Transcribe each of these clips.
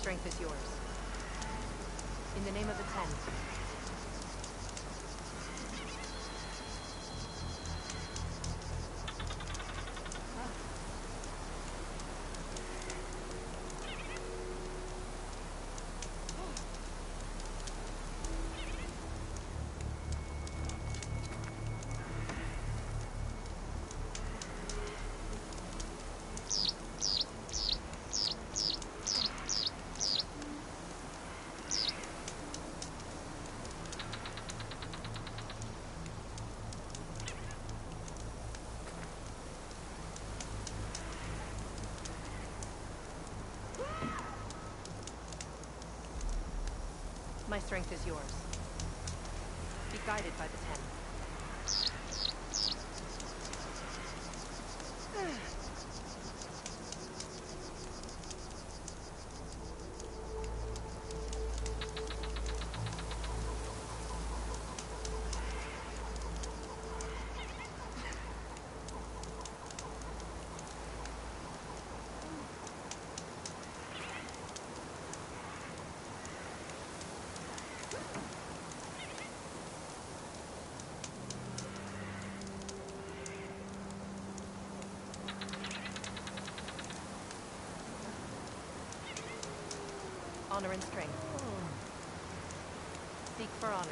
strength is yours. In the name of the Ten. My strength is yours. Be guided by the Ten. Honor and strength. Seek for honor.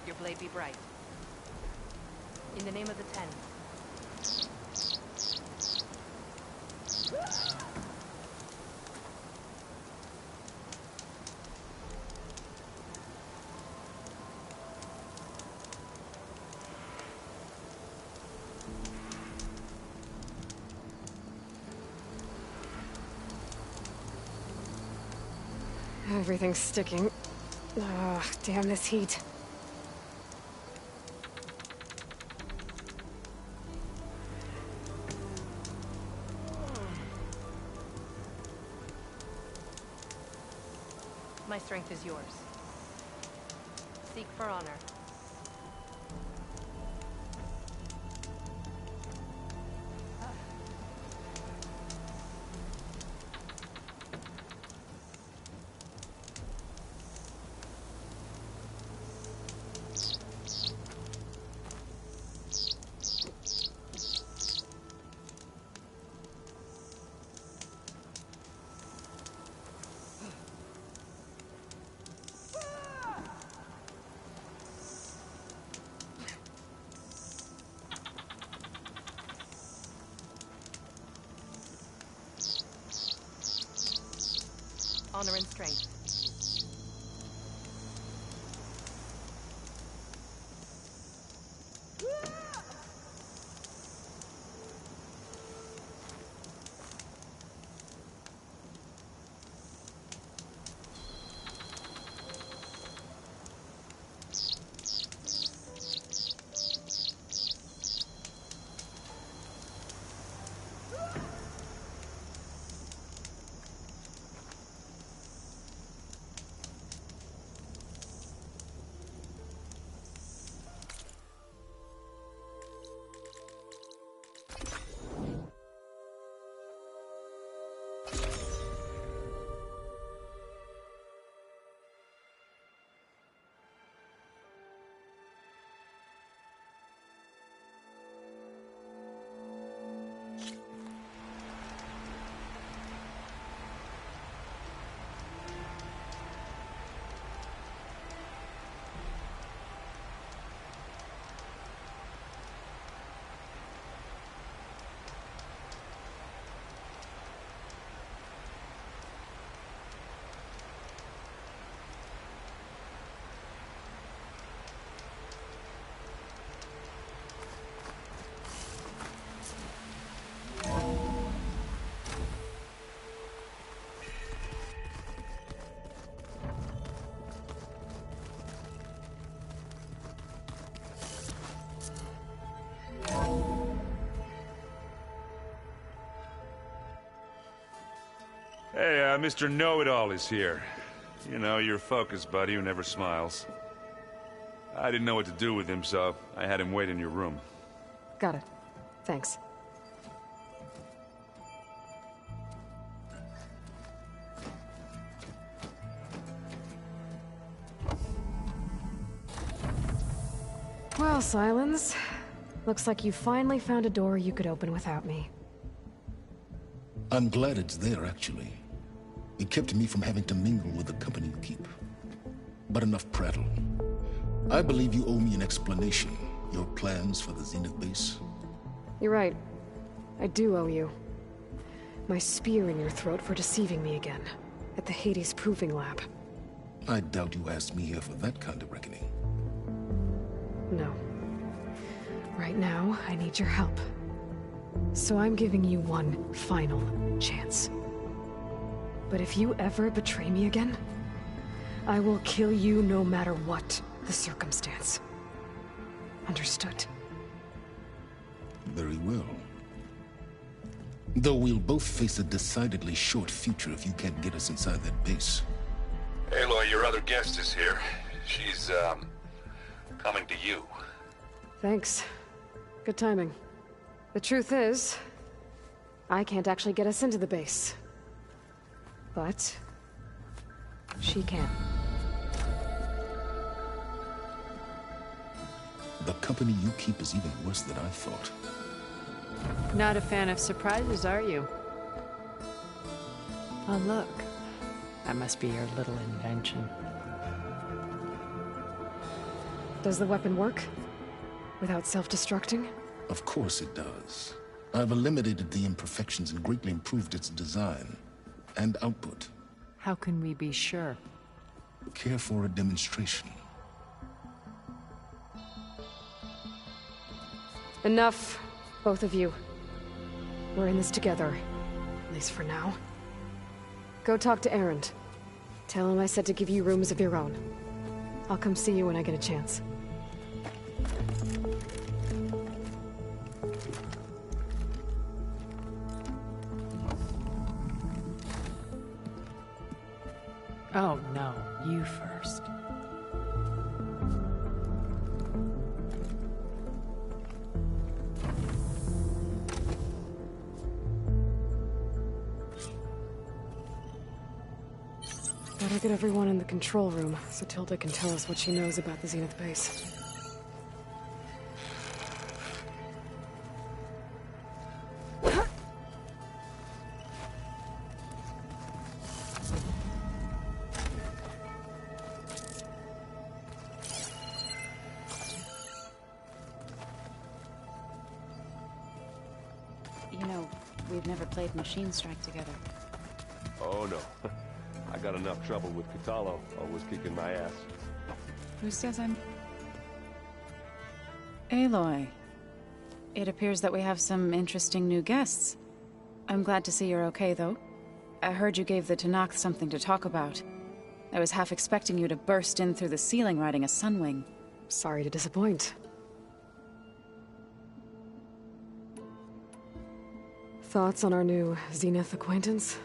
Your blade be bright. In the name of the Ten. Everything's sticking. Ugh, damn this heat. My strength is yours. Seek for honor. Honor and strength. Mr. Know-It-All is here. You know, your focus buddy who never smiles. I didn't know what to do with him, so I had him wait in your room. Got it. Thanks. Well, Silence. Looks like you finally found a door you could open without me. I'm glad it's there, actually. It kept me from having to mingle with the company you keep. But enough prattle. I believe you owe me an explanation. Your plans for the Zenith base? You're right. I do owe you. My spear in your throat for deceiving me again. At the Hades Proving Lab. I doubt you asked me here for that kind of reckoning. No. Right now, I need your help. So I'm giving you one final chance. But if you ever betray me again, I will kill you no matter what the circumstance. Understood? Very well. Though we'll both face a decidedly short future if you can't get us inside that base. Aloy, your other guest is here. She's, coming to you. Thanks. Good timing. The truth is, I can't actually get us into the base. But she can. The company you keep is even worse than I thought. Not a fan of surprises, are you? Oh, look. That must be your little invention. Does the weapon work? Without self-destructing? Of course it does. I've eliminated the imperfections and greatly improved its design and output. How can we be sure? Care for a demonstration? Enough, both of you. We're in this together, at least for now. Go talk to Erend. Tell him I said to give you rooms of your own. I'll come see you when I get a chance. Oh, no. You first. Better get everyone in the control room, so Tilda can tell us what she knows about the Zenith base. You know, we've never played Machine Strike together. Oh no. I got enough trouble with Catalo, always kicking my ass. Who says I'm... Aloy. It appears that we have some interesting new guests. I'm glad to see you're okay, though. I heard you gave the Tanakh something to talk about. I was half expecting you to burst in through the ceiling riding a sunwing. Sorry to disappoint. Thoughts on our new Zenith acquaintance?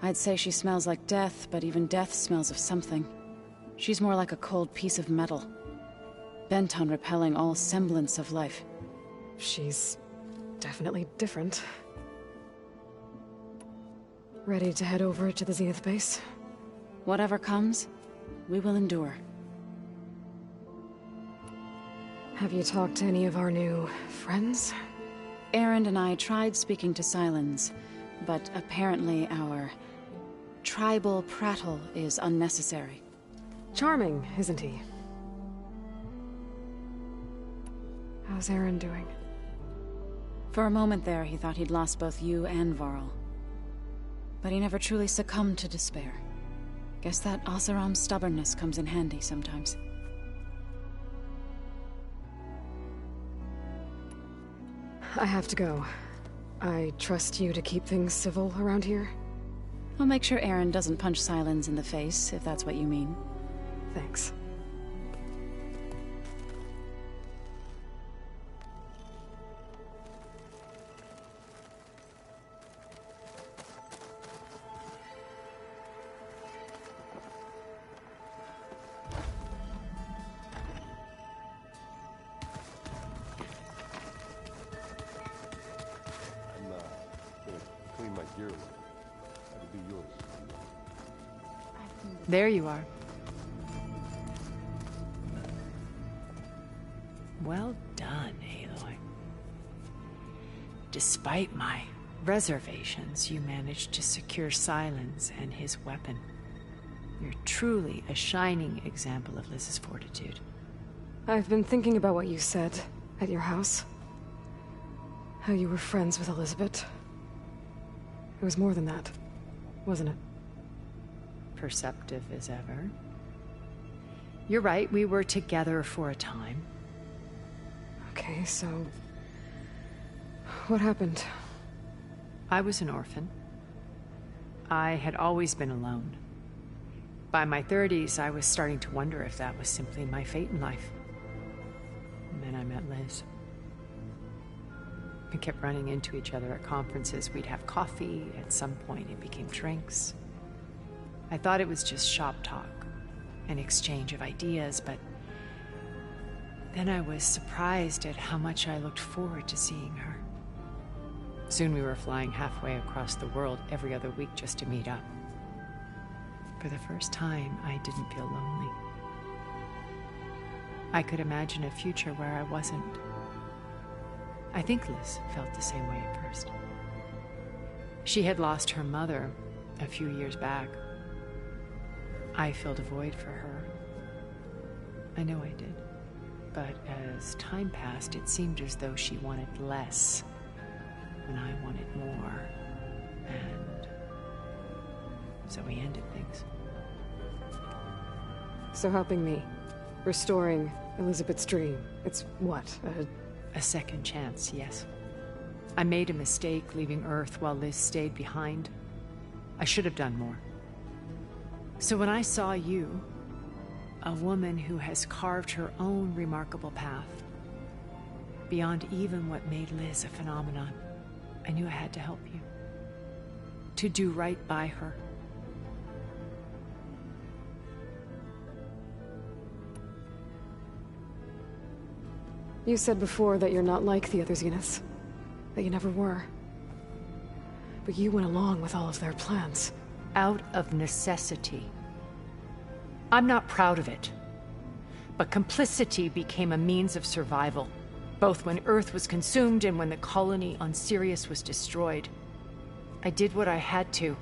I'd say she smells like death, but even death smells of something. She's more like a cold piece of metal. Bent on repelling all semblance of life. She's definitely different. Ready to head over to the Zenith base? Whatever comes, we will endure. Have you talked to any of our new friends? Erend and I tried speaking to Silence, but apparently our tribal prattle is unnecessary. Charming, isn't he? How's Aaron doing? For a moment there, he thought he'd lost both you and Varl. But he never truly succumbed to despair. Guess that Oseram's stubbornness comes in handy sometimes. I have to go. I trust you to keep things civil around here? I'll make sure Erend doesn't punch Silence in the face, if that's what you mean. Thanks. your life. That'll be yours. There you are. Well done, Aloy. Despite my reservations, you managed to secure Silence and his weapon. You're truly a shining example of Liz's fortitude. I've been thinking about what you said at your house. How you were friends with Elizabeth. It was more than that, wasn't it? Perceptive as ever. You're right, we were together for a time. Okay, so... what happened? I was an orphan. I had always been alone. By my 30s, I was starting to wonder if that was simply my fate in life. And then I met Liz. We kept running into each other at conferences. We'd have coffee. At some point, it became drinks. I thought it was just shop talk, an exchange of ideas, but then I was surprised at how much I looked forward to seeing her. Soon we were flying halfway across the world every other week just to meet up. For the first time, I didn't feel lonely. I could imagine a future where I wasn't. I think Liz felt the same way at first. She had lost her mother a few years back. I filled a void for her. I know I did. But as time passed, it seemed as though she wanted less when I wanted more. And so we ended things. So helping me, restoring Elizabeth's dream, it's what, A second chance, yes. I made a mistake leaving Earth while Liz stayed behind. I should have done more. So when I saw you, a woman who has carved her own remarkable path, beyond even what made Liz a phenomenon, I knew I had to help you. To do right by her. You said before that you're not like the other Zeniths. That you never were. But you went along with all of their plans. Out of necessity. I'm not proud of it. But complicity became a means of survival, both when Earth was consumed and when the colony on Sirius was destroyed. I did what I had to.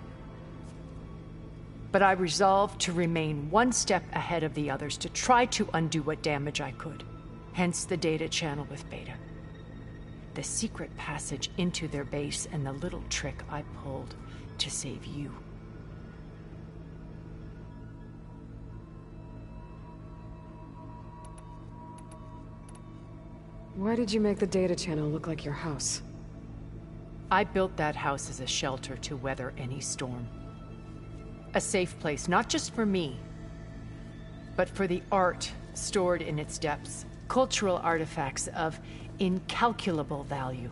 But I resolved to remain one step ahead of the others, to try to undo what damage I could. Hence the data channel with Beta. The secret passage into their base and the little trick I pulled to save you. Why did you make the data channel look like your house? I built that house as a shelter to weather any storm. A safe place, not just for me, but for the art stored in its depths. Cultural artifacts of incalculable value.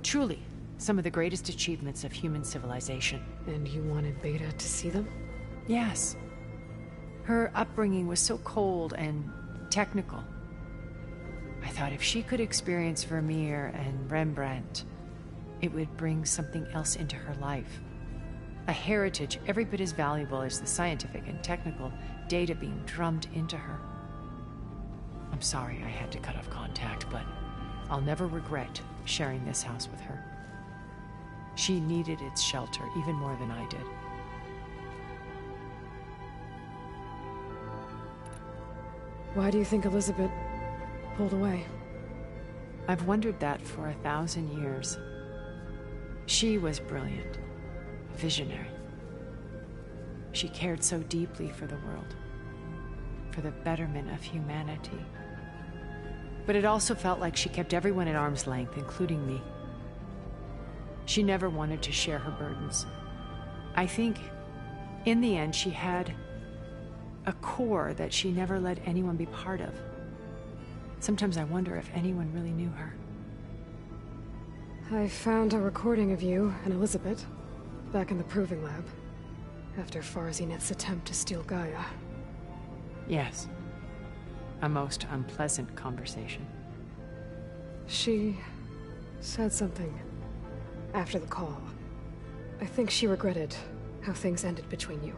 Truly, some of the greatest achievements of human civilization. And you wanted Beta to see them? Yes. Her upbringing was so cold and technical. I thought if she could experience Vermeer and Rembrandt, it would bring something else into her life. A heritage every bit as valuable as the scientific and technical data being drummed into her. I'm sorry I had to cut off contact, but I'll never regret sharing this house with her. She needed its shelter even more than I did. Why do you think Elizabeth pulled away? I've wondered that for 1,000 years. She was brilliant, visionary. She cared so deeply for the world, for the betterment of humanity. But it also felt like she kept everyone at arm's length, including me. She never wanted to share her burdens. I think, in the end, she had a core that she never let anyone be part of. Sometimes I wonder if anyone really knew her. I found a recording of you and Elizabeth back in the Proving Lab, after Farzinet's attempt to steal Gaia. Yes. A most unpleasant conversation. She said something after the call. I think she regretted how things ended between you.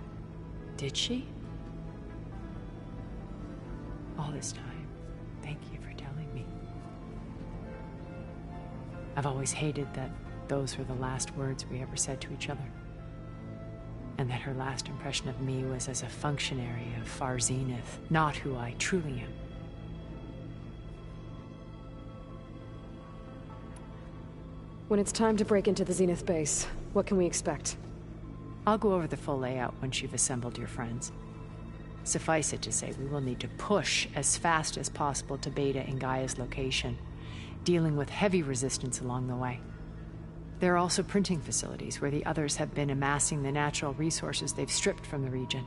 Did she? All this time, thank you for telling me. I've always hated that those were the last words we ever said to each other. And that her last impression of me was as a functionary of Far Zenith, not who I truly am. When it's time to break into the Zenith base, what can we expect? I'll go over the full layout once you've assembled your friends. Suffice it to say, we will need to push as fast as possible to Beta and Gaia's location, dealing with heavy resistance along the way. There are also printing facilities where the others have been amassing the natural resources they've stripped from the region.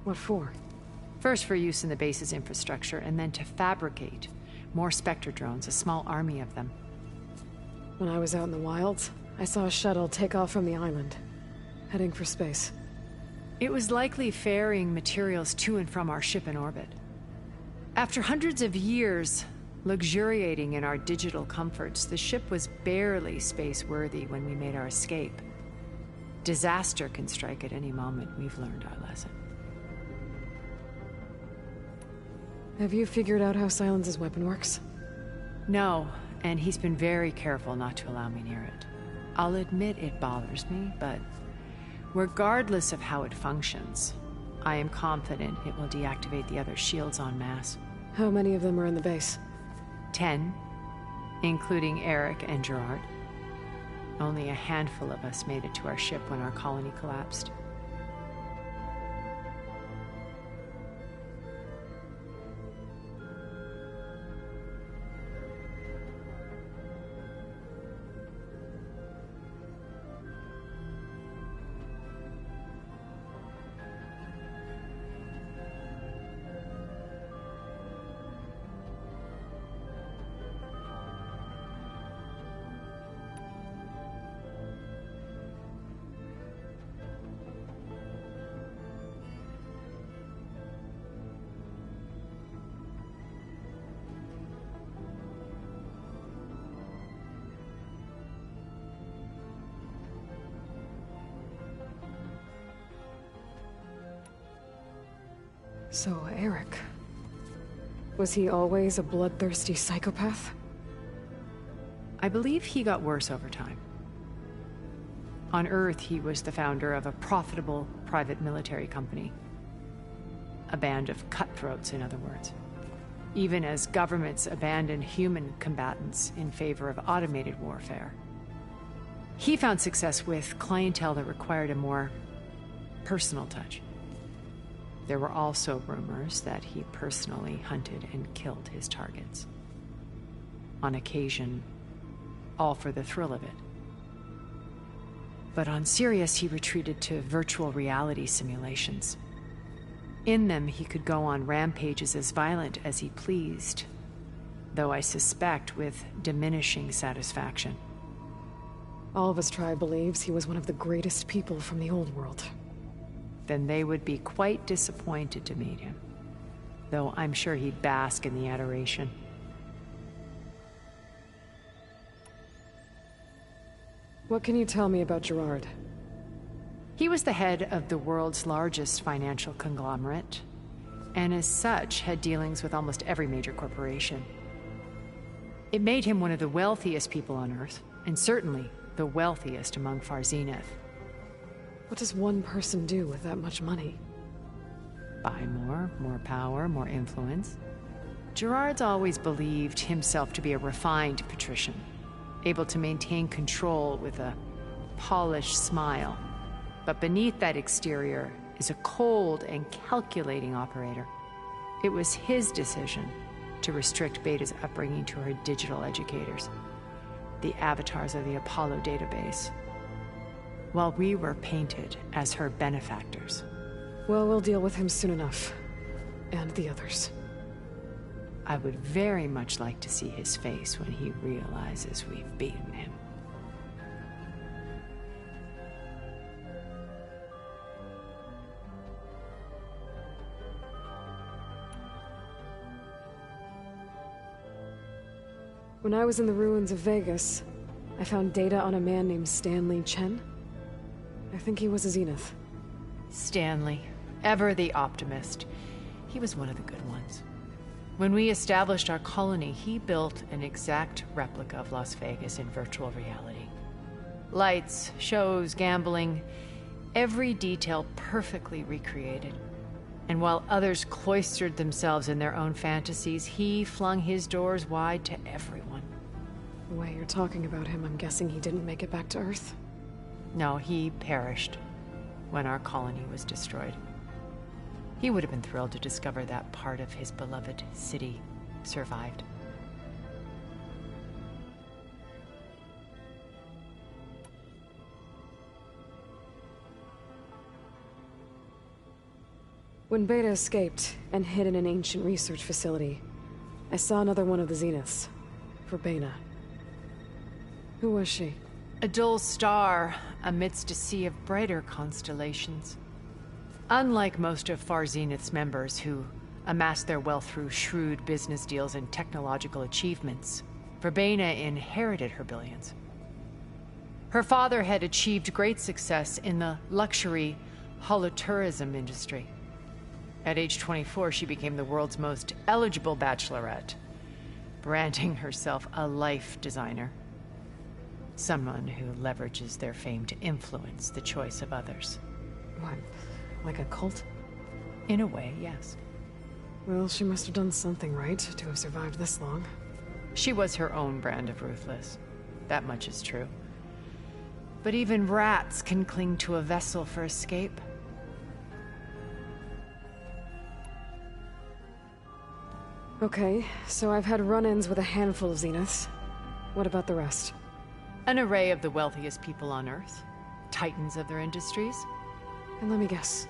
What for? First for use in the base's infrastructure, and then to fabricate more Spectre drones, a small army of them. When I was out in the wilds, I saw a shuttle take off from the island, heading for space. It was likely ferrying materials to and from our ship in orbit. After hundreds of years luxuriating in our digital comforts, the ship was barely space-worthy when we made our escape. Disaster can strike at any moment. We've learned our lesson. Have you figured out how Silence's weapon works? No, and he's been very careful not to allow me near it. I'll admit it bothers me, but regardless of how it functions, I am confident it will deactivate the other shields en masse. How many of them are in the base? 10, including Eric and Gerard. Only a handful of us made it to our ship when our colony collapsed. So, Eric... was he always a bloodthirsty psychopath? I believe he got worse over time. On Earth, he was the founder of a profitable private military company. A band of cutthroats, in other words. Even as governments abandoned human combatants in favor of automated warfare. He found success with clientele that required a more personal touch. There were also rumors that he personally hunted and killed his targets. On occasion, all for the thrill of it. But on Sirius, he retreated to virtual reality simulations. In them, he could go on rampages as violent as he pleased, though I suspect with diminishing satisfaction. All of his tribe believes he was one of the greatest people from the old world. Then they would be quite disappointed to meet him, though I'm sure he'd bask in the adoration. What can you tell me about Gerard? He was the head of the world's largest financial conglomerate, and as such had dealings with almost every major corporation. It made him one of the wealthiest people on Earth, and certainly the wealthiest among Far Zenith. What does one person do with that much money? Buy more power, more influence. Gerard's always believed himself to be a refined patrician, able to maintain control with a polished smile. But beneath that exterior is a cold and calculating operator. It was his decision to restrict Beta's upbringing to her digital educators, the avatars of the Apollo database, while we were painted as her benefactors. Well, we'll deal with him soon enough. And the others. I would very much like to see his face when he realizes we've beaten him. When I was in the ruins of Vegas, I found data on a man named Stanley Chen. I think he was a Zenith. Stanley, ever the optimist. He was one of the good ones. When we established our colony, he built an exact replica of Las Vegas in virtual reality. Lights, shows, gambling, every detail perfectly recreated. And while others cloistered themselves in their own fantasies, he flung his doors wide to everyone. The way you're talking about him, I'm guessing he didn't make it back to Earth? No, he perished when our colony was destroyed. He would have been thrilled to discover that part of his beloved city survived. When Beta escaped and hid in an ancient research facility, I saw another one of the Zeniths, Verbena. Who was she? A dull star amidst a sea of brighter constellations. Unlike most of Far Zenith's members who amassed their wealth through shrewd business deals and technological achievements, Verbena inherited her billions. Her father had achieved great success in the luxury holotourism industry. At age 24, she became the world's most eligible bachelorette, branding herself a life designer. Someone who leverages their fame to influence the choice of others. What, like a cult? In a way, yes. Well, she must have done something right to have survived this long. She was her own brand of ruthless. That much is true. But even rats can cling to a vessel for escape. Okay, so I've had run-ins with a handful of Zeniths. What about the rest? An array of the wealthiest people on Earth. Titans of their industries. And let me guess,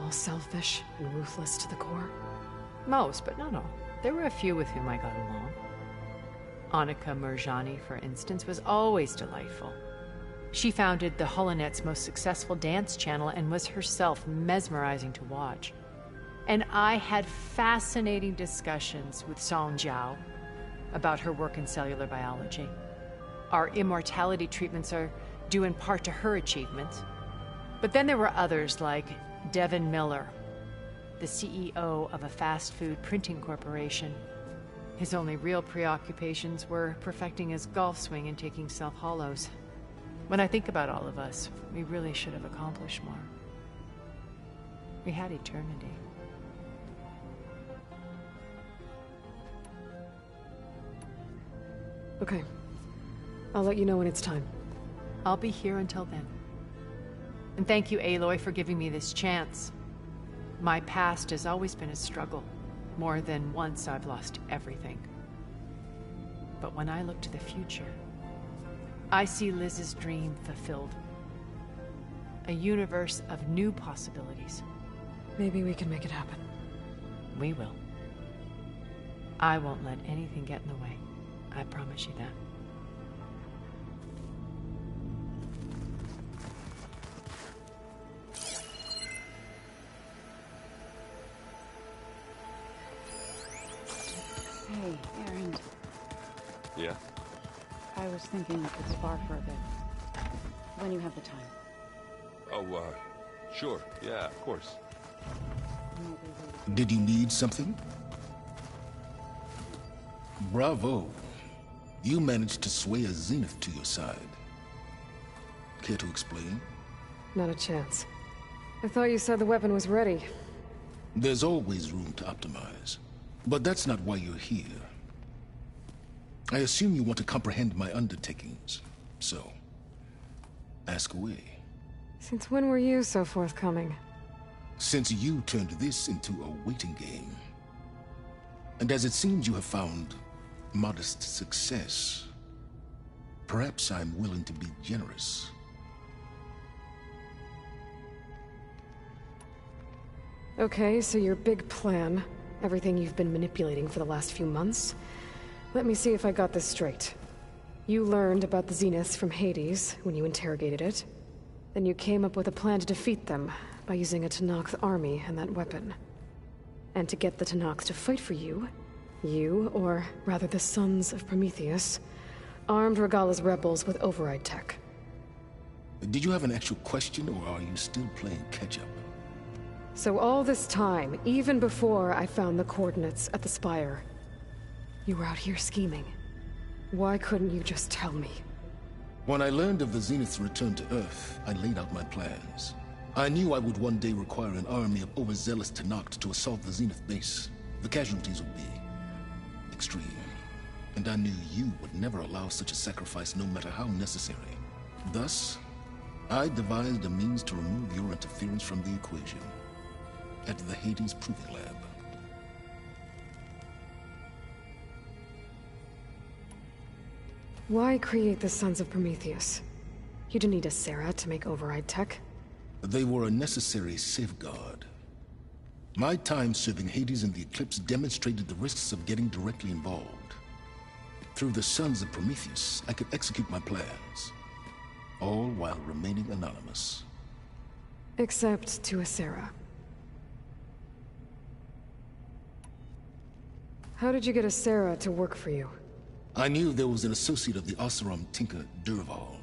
all selfish and ruthless to the core? Most, but not all. There were a few with whom I got along. Annika Murjani, for instance, was always delightful. She founded the Holonet's most successful dance channel and was herself mesmerizing to watch. And I had fascinating discussions with Song Jiao about her work in cellular biology. Our immortality treatments are due in part to her achievements. But then there were others like Devin Miller, the CEO of a fast food printing corporation. His only real preoccupations were perfecting his golf swing and taking self-hollows. When I think about all of us, we really should have accomplished more. We had eternity. Okay. I'll let you know when it's time. I'll be here until then. And thank you, Aloy, for giving me this chance. My past has always been a struggle. More than once I've lost everything. But when I look to the future, I see Liz's dream fulfilled. A universe of new possibilities. Maybe we can make it happen. We will. I won't let anything get in the way. I promise you that. Hey, Aaron. Yeah? I was thinking we could spar for a bit. When you have the time. Oh, sure. Yeah, of course. Did you need something? Bravo. You managed to sway a Zenith to your side. Care to explain? Not a chance. I thought you said the weapon was ready. There's always room to optimize. But that's not why you're here. I assume you want to comprehend my undertakings. So, ask away. Since when were you so forthcoming? Since you turned this into a waiting game. And as it seems you have found modest success, perhaps I'm willing to be generous. Okay, so your big plan, everything you've been manipulating for the last few months. Let me see if I got this straight. You learned about the Zeniths from Hades when you interrogated it. Then you came up with a plan to defeat them by using a Tenakth army and that weapon. And to get the Tenakth to fight for you, or rather the Sons of Prometheus, armed Regala's rebels with override tech. Did you have an actual question, or are you still playing catch-up? So all this time, even before I found the coordinates at the Spire, you were out here scheming. Why couldn't you just tell me? When I learned of the Zenith's return to Earth, I laid out my plans. I knew I would one day require an army of overzealous Tenakth to assault the Zenith base. The casualties would be extreme. And I knew you would never allow such a sacrifice, no matter how necessary. Thus, I devised a means to remove your interference from the equation at the Hades Proving Lab. Why create the Sons of Prometheus? You didn't need a Sarah to make override tech. They were a necessary safeguard. My time serving Hades and the Eclipse demonstrated the risks of getting directly involved. Through the Sons of Prometheus, I could execute my plans, all while remaining anonymous. Except to a Sarah. How did you get a Sarah to work for you? I knew there was an associate of the Oseram tinker, Dervahl,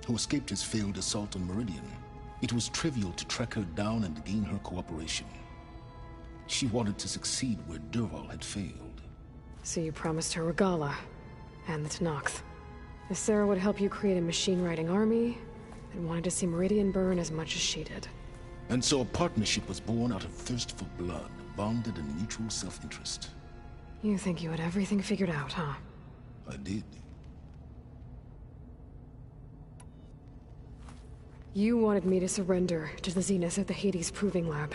who escaped his failed assault on Meridian. It was trivial to track her down and gain her cooperation. She wanted to succeed where Dervahl had failed. So you promised her Regala, and the Tenakth. The Sarah would help you create a machine-riding army, and wanted to see Meridian burn as much as she did. And so a partnership was born out of thirst for blood, bonded in mutual self-interest. You think you had everything figured out, huh? I did. You wanted me to surrender to the Zenith at the Hades Proving Lab.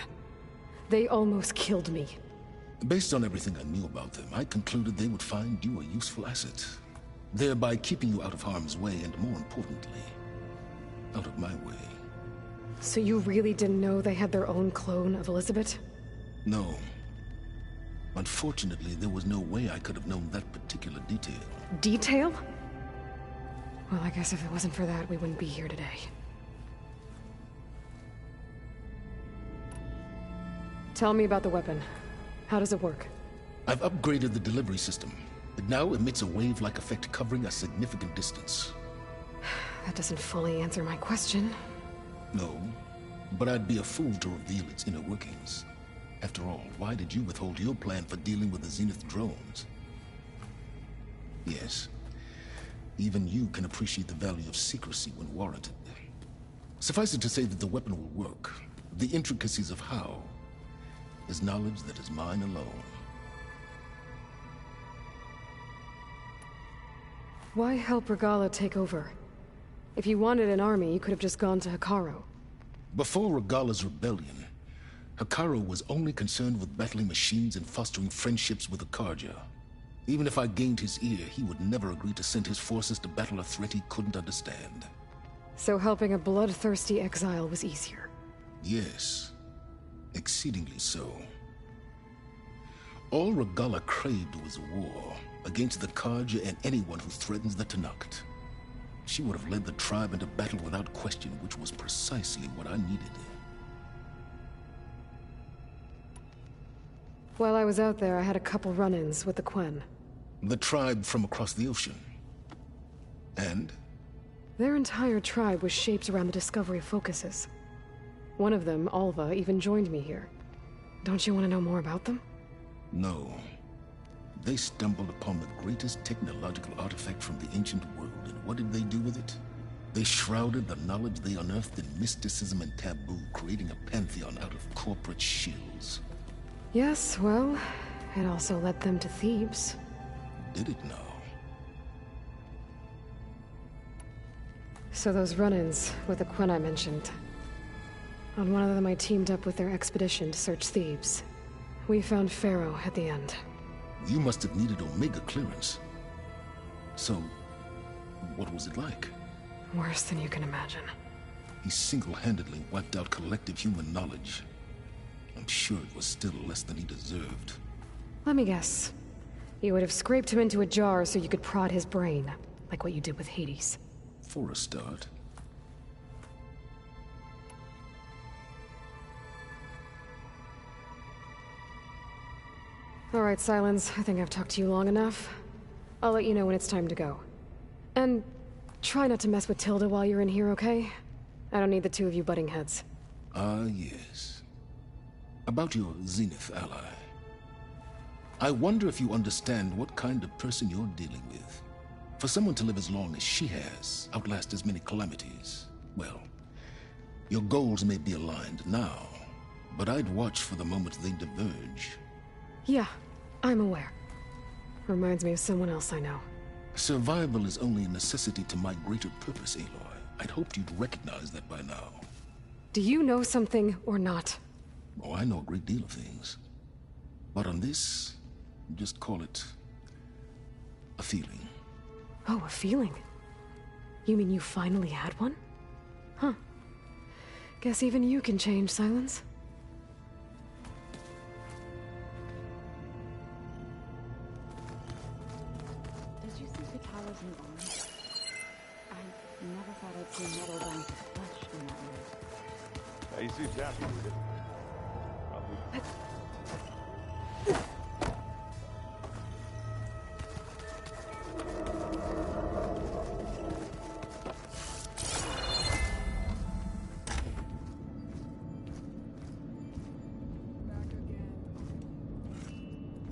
They almost killed me. Based on everything I knew about them, I concluded they would find you a useful asset, thereby keeping you out of harm's way and, more importantly, out of my way. So you really didn't know they had their own clone of Elizabeth? No. Unfortunately, there was no way I could have known that particular detail. Detail? Well, I guess if it wasn't for that, we wouldn't be here today. Tell me about the weapon. How does it work? I've upgraded the delivery system. It now emits a wave-like effect covering a significant distance. That doesn't fully answer my question. No, but I'd be a fool to reveal its inner workings. After all, why did you withhold your plan for dealing with the Zenith drones? Yes, even you can appreciate the value of secrecy when warranted. Suffice it to say that the weapon will work. The intricacies of how is knowledge that is mine alone. Why help Regala take over? If you wanted an army, you could have just gone to Hekarro. Before Regala's rebellion, Hekarro was only concerned with battling machines and fostering friendships with the Karja. Even if I gained his ear, he would never agree to send his forces to battle a threat he couldn't understand. So helping a bloodthirsty exile was easier? Yes, exceedingly so. All Regala craved was war against the Karja and anyone who threatens the Tenakth. She would have led the tribe into battle without question, which was precisely what I needed. While I was out there, I had a couple run-ins with the Quen. The tribe from across the ocean. And? Their entire tribe was shaped around the Discovery focuses. One of them, Alva, even joined me here. Don't you want to know more about them? No. They stumbled upon the greatest technological artifact from the ancient world, and what did they do with it? They shrouded the knowledge they unearthed in mysticism and taboo, creating a pantheon out of corporate shills. Yes, well, it also led them to Thebes. Did it now? So those run-ins with the Quen I mentioned. On one of them I teamed up with their expedition to search Thebes. We found Pharaoh at the end. You must have needed Omega clearance. So, what was it like? Worse than you can imagine. He single-handedly wiped out collective human knowledge. I'm sure it was still less than he deserved. Let me guess. You would have scraped him into a jar so you could prod his brain, like what you did with Hades. For a start. All right, Silence. I think I've talked to you long enough. I'll let you know when it's time to go. And try not to mess with Tilda while you're in here, okay? I don't need the two of you butting heads. Ah, yes. About your Zenith ally. I wonder if you understand what kind of person you're dealing with. For someone to live as long as she has, outlast as many calamities, well, your goals may be aligned now, but I'd watch for the moment they diverge. Yeah, I'm aware. Reminds me of someone else I know. Survival is only a necessity to my greater purpose, Aloy. I'd hoped you'd recognize that by now. Do you know something or not? Oh, I know a great deal of things. But on this, just call it a feeling. Oh, a feeling? You mean you finally had one? Huh. Guess even you can change, Silence. Did you see Katala's new arm? I never thought I'd see metal down to flesh in that way. Yeah, he seems happy with it. Probably.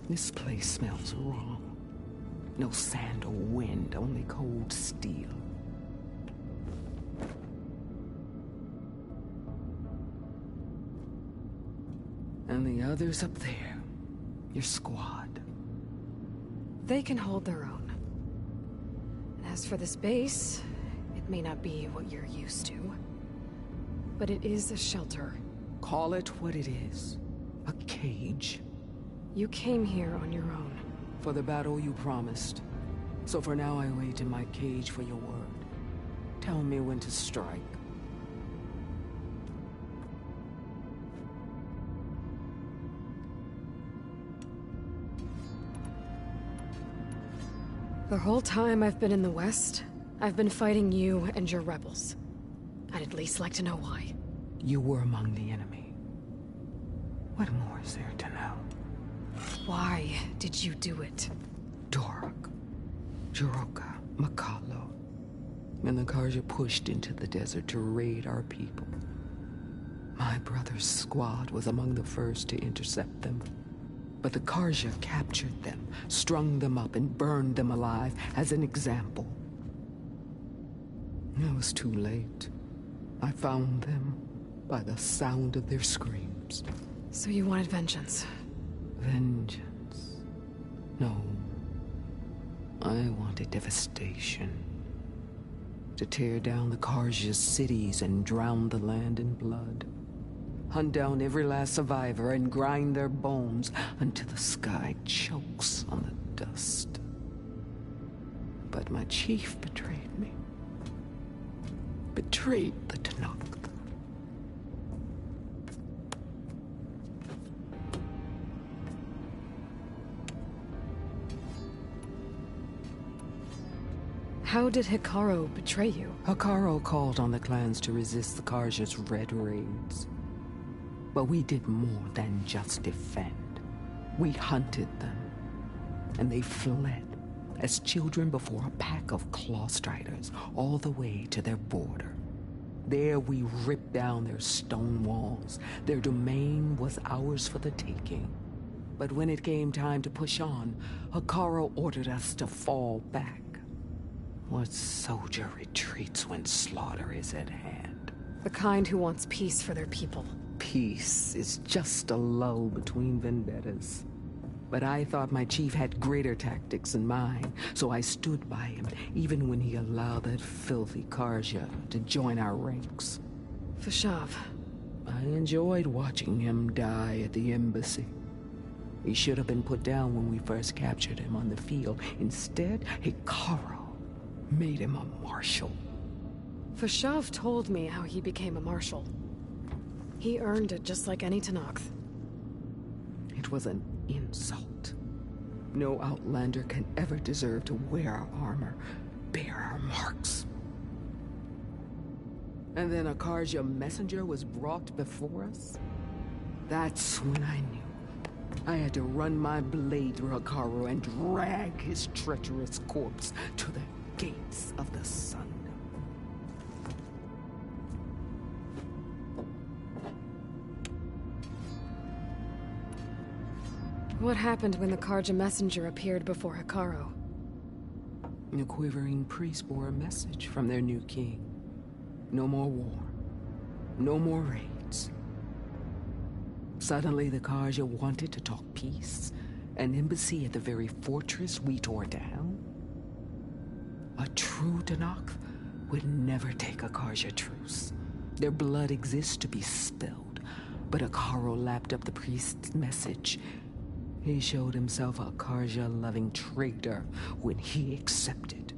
This place smells wrong. No sand or wind, only cold steel. And the others up there, your squad. They can hold their own. And as for this base, it may not be what you're used to. But it is a shelter. Call it what it is. A cage. You came here on your own. For the battle you promised. So for now I wait in my cage for your word. Tell me when to strike. The whole time I've been in the West, I've been fighting you and your rebels. I'd at least like to know why. You were among the enemy. What more is there to know? Why did you do it? Dork, Jiroka, Makalo, and the Karja pushed into the desert to raid our people. My brother's squad was among the first to intercept them. But the Karja captured them, strung them up, and burned them alive as an example. It was too late. I found them by the sound of their screams. So you wanted vengeance? Vengeance? No. I wanted devastation. To tear down the Karja's cities and drown the land in blood. Hunt down every last survivor and grind their bones until the sky chokes on the dust. But my chief betrayed me. Betrayed the Tanakh. How did Hikaru betray you? Hikaru called on the clans to resist the Karja's red raids. But we did more than just defend. We hunted them. And they fled, as children before a pack of claw striders, all the way to their border. There we ripped down their stone walls. Their domain was ours for the taking. But when it came time to push on, Hikaru ordered us to fall back. What soldier retreats when slaughter is at hand? The kind who wants peace for their people. Peace is just a lull between vendettas. But I thought my chief had greater tactics than mine, so I stood by him, even when he allowed that filthy Karja to join our ranks. Fashav. I enjoyed watching him die at the embassy. He should have been put down when we first captured him on the field. Instead, Hikaru made him a marshal. Fashav told me how he became a marshal. He earned it just like any Tanakh. It was an insult. No Outlander can ever deserve to wear our armor, bear our marks. And then a Karja messenger was brought before us? That's when I knew. I had to run my blade through Hikaru and drag his treacherous corpse to the gates of the sun. What happened when the Karja messenger appeared before Hekarro? The quivering priest bore a message from their new king. No more war. No more raids. Suddenly, the Karja wanted to talk peace. An embassy at the very fortress we tore down? A true Tenakth would never take a Karja truce. Their blood exists to be spilled. But Hekarro lapped up the priest's message. He showed himself a Karja-loving traitor when he accepted.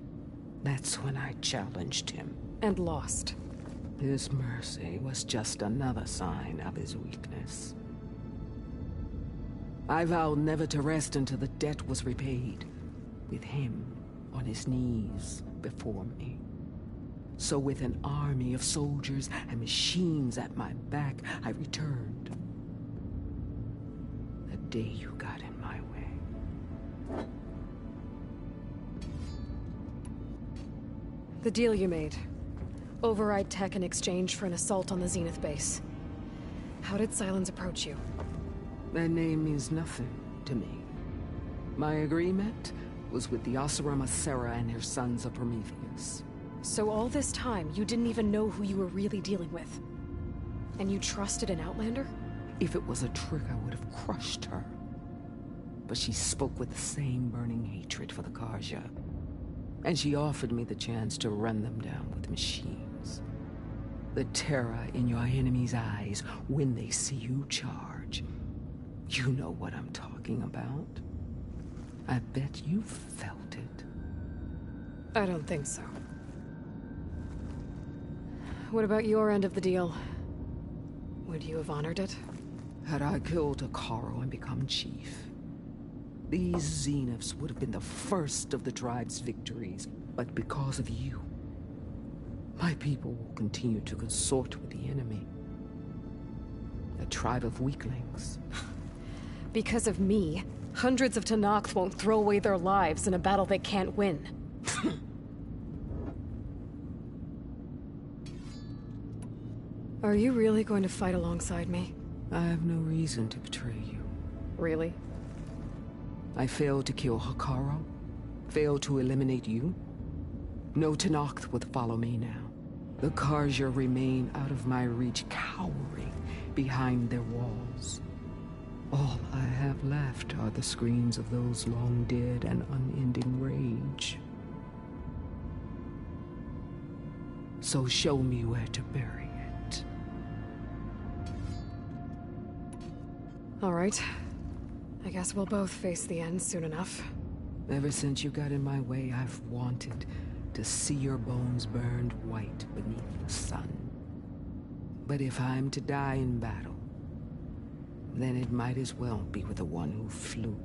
That's when I challenged him. And lost. His mercy was just another sign of his weakness. I vowed never to rest until the debt was repaid, with him on his knees before me. So with an army of soldiers and machines at my back, I returned. The day you got in my way. The deal you made. Override tech in exchange for an assault on the Zenith base. How did Silence approach you? That name means nothing to me. My agreement was with the Oseram Sera and their sons of Prometheus. So all this time, you didn't even know who you were really dealing with? And you trusted an Outlander? If it was a trick, I would have crushed her. But she spoke with the same burning hatred for the Karja. And she offered me the chance to run them down with machines. The terror in your enemy's eyes when they see you charge. You know what I'm talking about. I bet you felt it. I don't think so. What about your end of the deal? Would you have honored it? Had I killed Hekarro and become chief, these Zeniths would have been the first of the tribe's victories. But because of you, my people will continue to consort with the enemy. A tribe of weaklings. Because of me, hundreds of Tenakth won't throw away their lives in a battle they can't win. Are you really going to fight alongside me? I have no reason to betray you. Really? I failed to kill Hekarro, failed to eliminate you. No Tenakth would follow me now. The Karja remain out of my reach, cowering behind their walls. All I have left are the screams of those long dead and unending rage. So show me where to bury it. All right. I guess we'll both face the end soon enough. Ever since you got in my way, I've wanted to see your bones burned white beneath the sun. But if I'm to die in battle, then it might as well be with the one who flew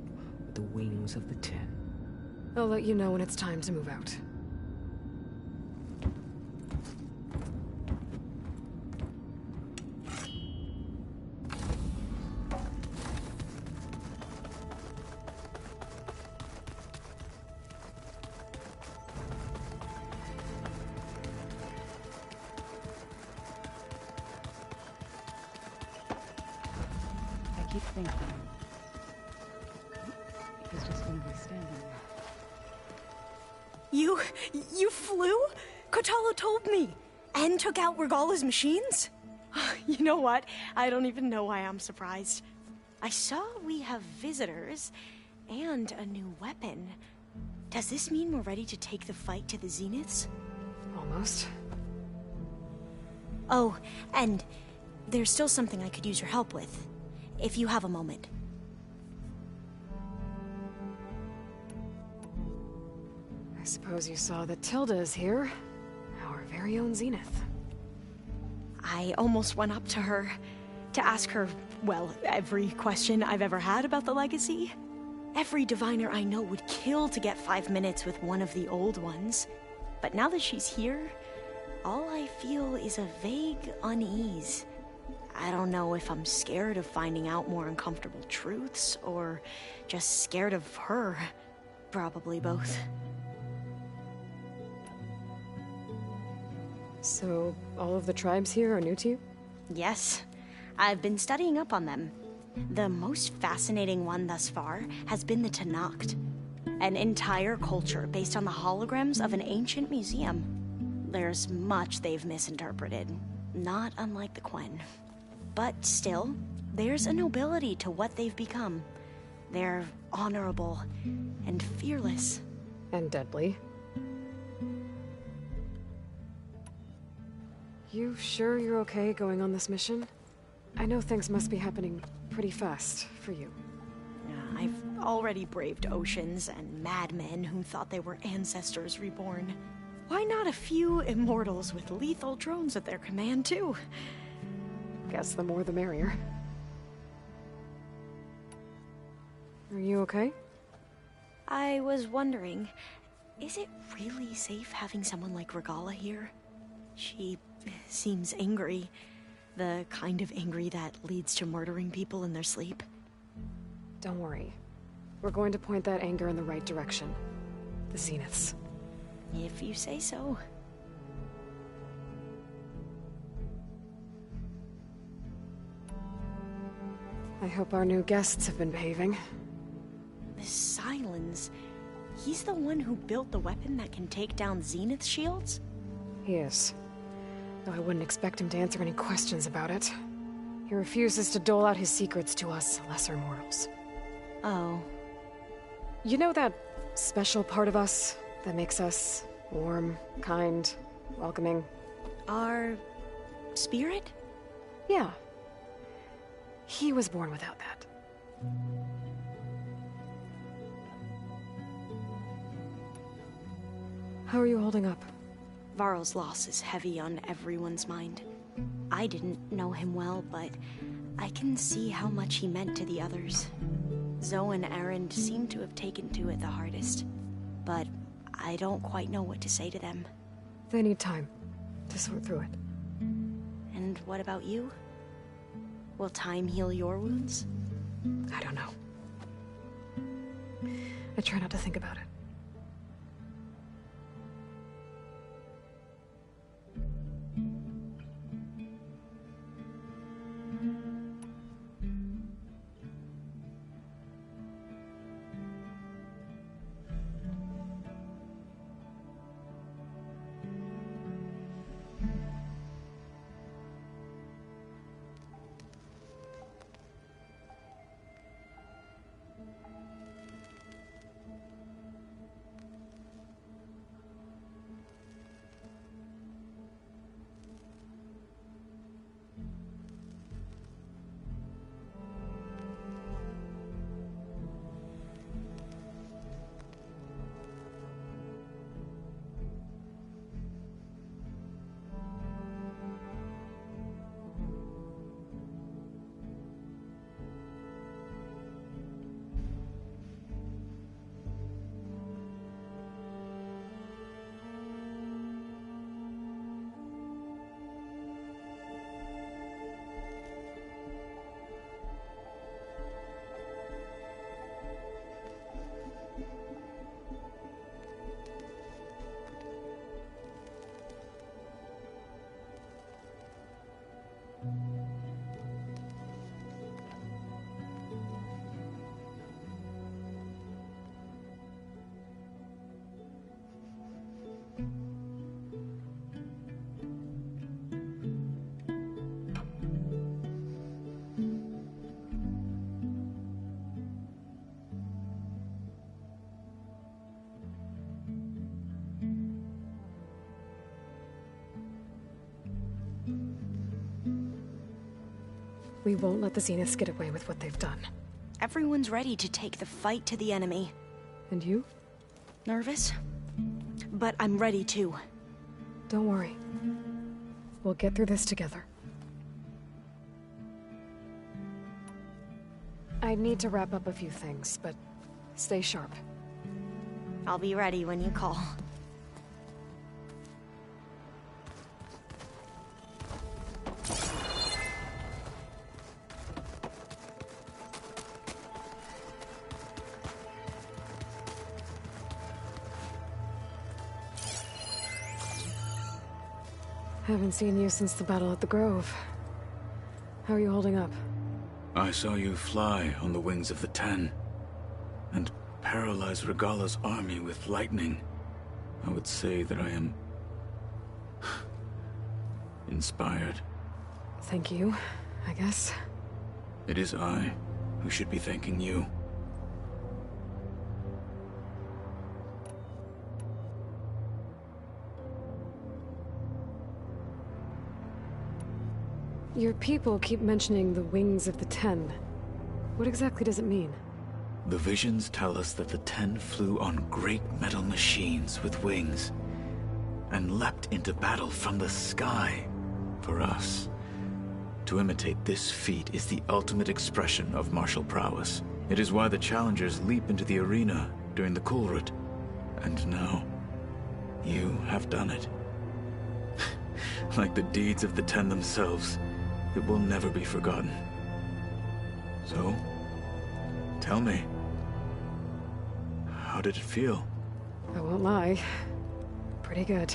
with the wings of the Ten. I'll let you know when it's time to move out. I keep thinking he's just gonna be standing there. You flew? Kotallo told me! And took out Regala's machines? You know what? I don't even know why I'm surprised. I saw we have visitors, and a new weapon. Does this mean we're ready to take the fight to the Zeniths? Almost. Oh, and there's still something I could use your help with, if you have a moment. I suppose you saw that Tilda is here. Our very own Zenith. I almost went up to her to ask her, well, every question I've ever had about the legacy. Every diviner I know would kill to get 5 minutes with one of the old ones. But now that she's here, all I feel is a vague unease. I don't know if I'm scared of finding out more uncomfortable truths, or just scared of her. Probably both. So, all of the tribes here are new to you? Yes, I've been studying up on them. The most fascinating one thus far has been the Tenakth, an entire culture based on the holograms of an ancient museum. There's much they've misinterpreted, not unlike the Quen. But still, there's a nobility to what they've become. They're honorable and fearless. And deadly. You sure you're okay going on this mission? I know things must be happening pretty fast for you. I've already braved oceans and madmen who thought they were ancestors reborn. Why not a few immortals with lethal drones at their command, too? Guess the more the merrier. Are you okay? I was wondering, is it really safe having someone like Regala here? She seems angry. The kind of angry that leads to murdering people in their sleep. Don't worry. We're going to point that anger in the right direction. The Zeniths. If you say so. I hope our new guests have been behaving. This Silence, he's the one who built the weapon that can take down Zenith shields? He is. Though I wouldn't expect him to answer any questions about it. He refuses to dole out his secrets to us lesser mortals. Oh. You know that special part of us that makes us warm, kind, welcoming? Our spirit? Yeah. He was born without that. How are you holding up? Varl's loss is heavy on everyone's mind. I didn't know him well, but I can see how much he meant to the others. Zoe and Erend seem to have taken to it the hardest, but I don't quite know what to say to them. They need time to sort through it. And what about you? Will time heal your wounds? I don't know. I try not to think about it. We won't let the Zeniths get away with what they've done. Everyone's ready to take the fight to the enemy. And you? Nervous? But I'm ready too. Don't worry. We'll get through this together. I need to wrap up a few things, but stay sharp. I'll be ready when you call. Haven't seen you since the battle at the Grove. How are you holding up? I saw you fly on the wings of the Ten, and paralyze Regala's army with lightning. I would say that I am... inspired. Thank you, I guess. It is I who should be thanking you. Your people keep mentioning the wings of the Ten. What exactly does it mean? The visions tell us that the Ten flew on great metal machines with wings, and leapt into battle from the sky. For us, to imitate this feat is the ultimate expression of martial prowess. It is why the challengers leap into the arena during the Kulrut. And now, you have done it. Like the deeds of the Ten themselves, it will never be forgotten. So, tell me, how did it feel? I won't lie. Pretty good.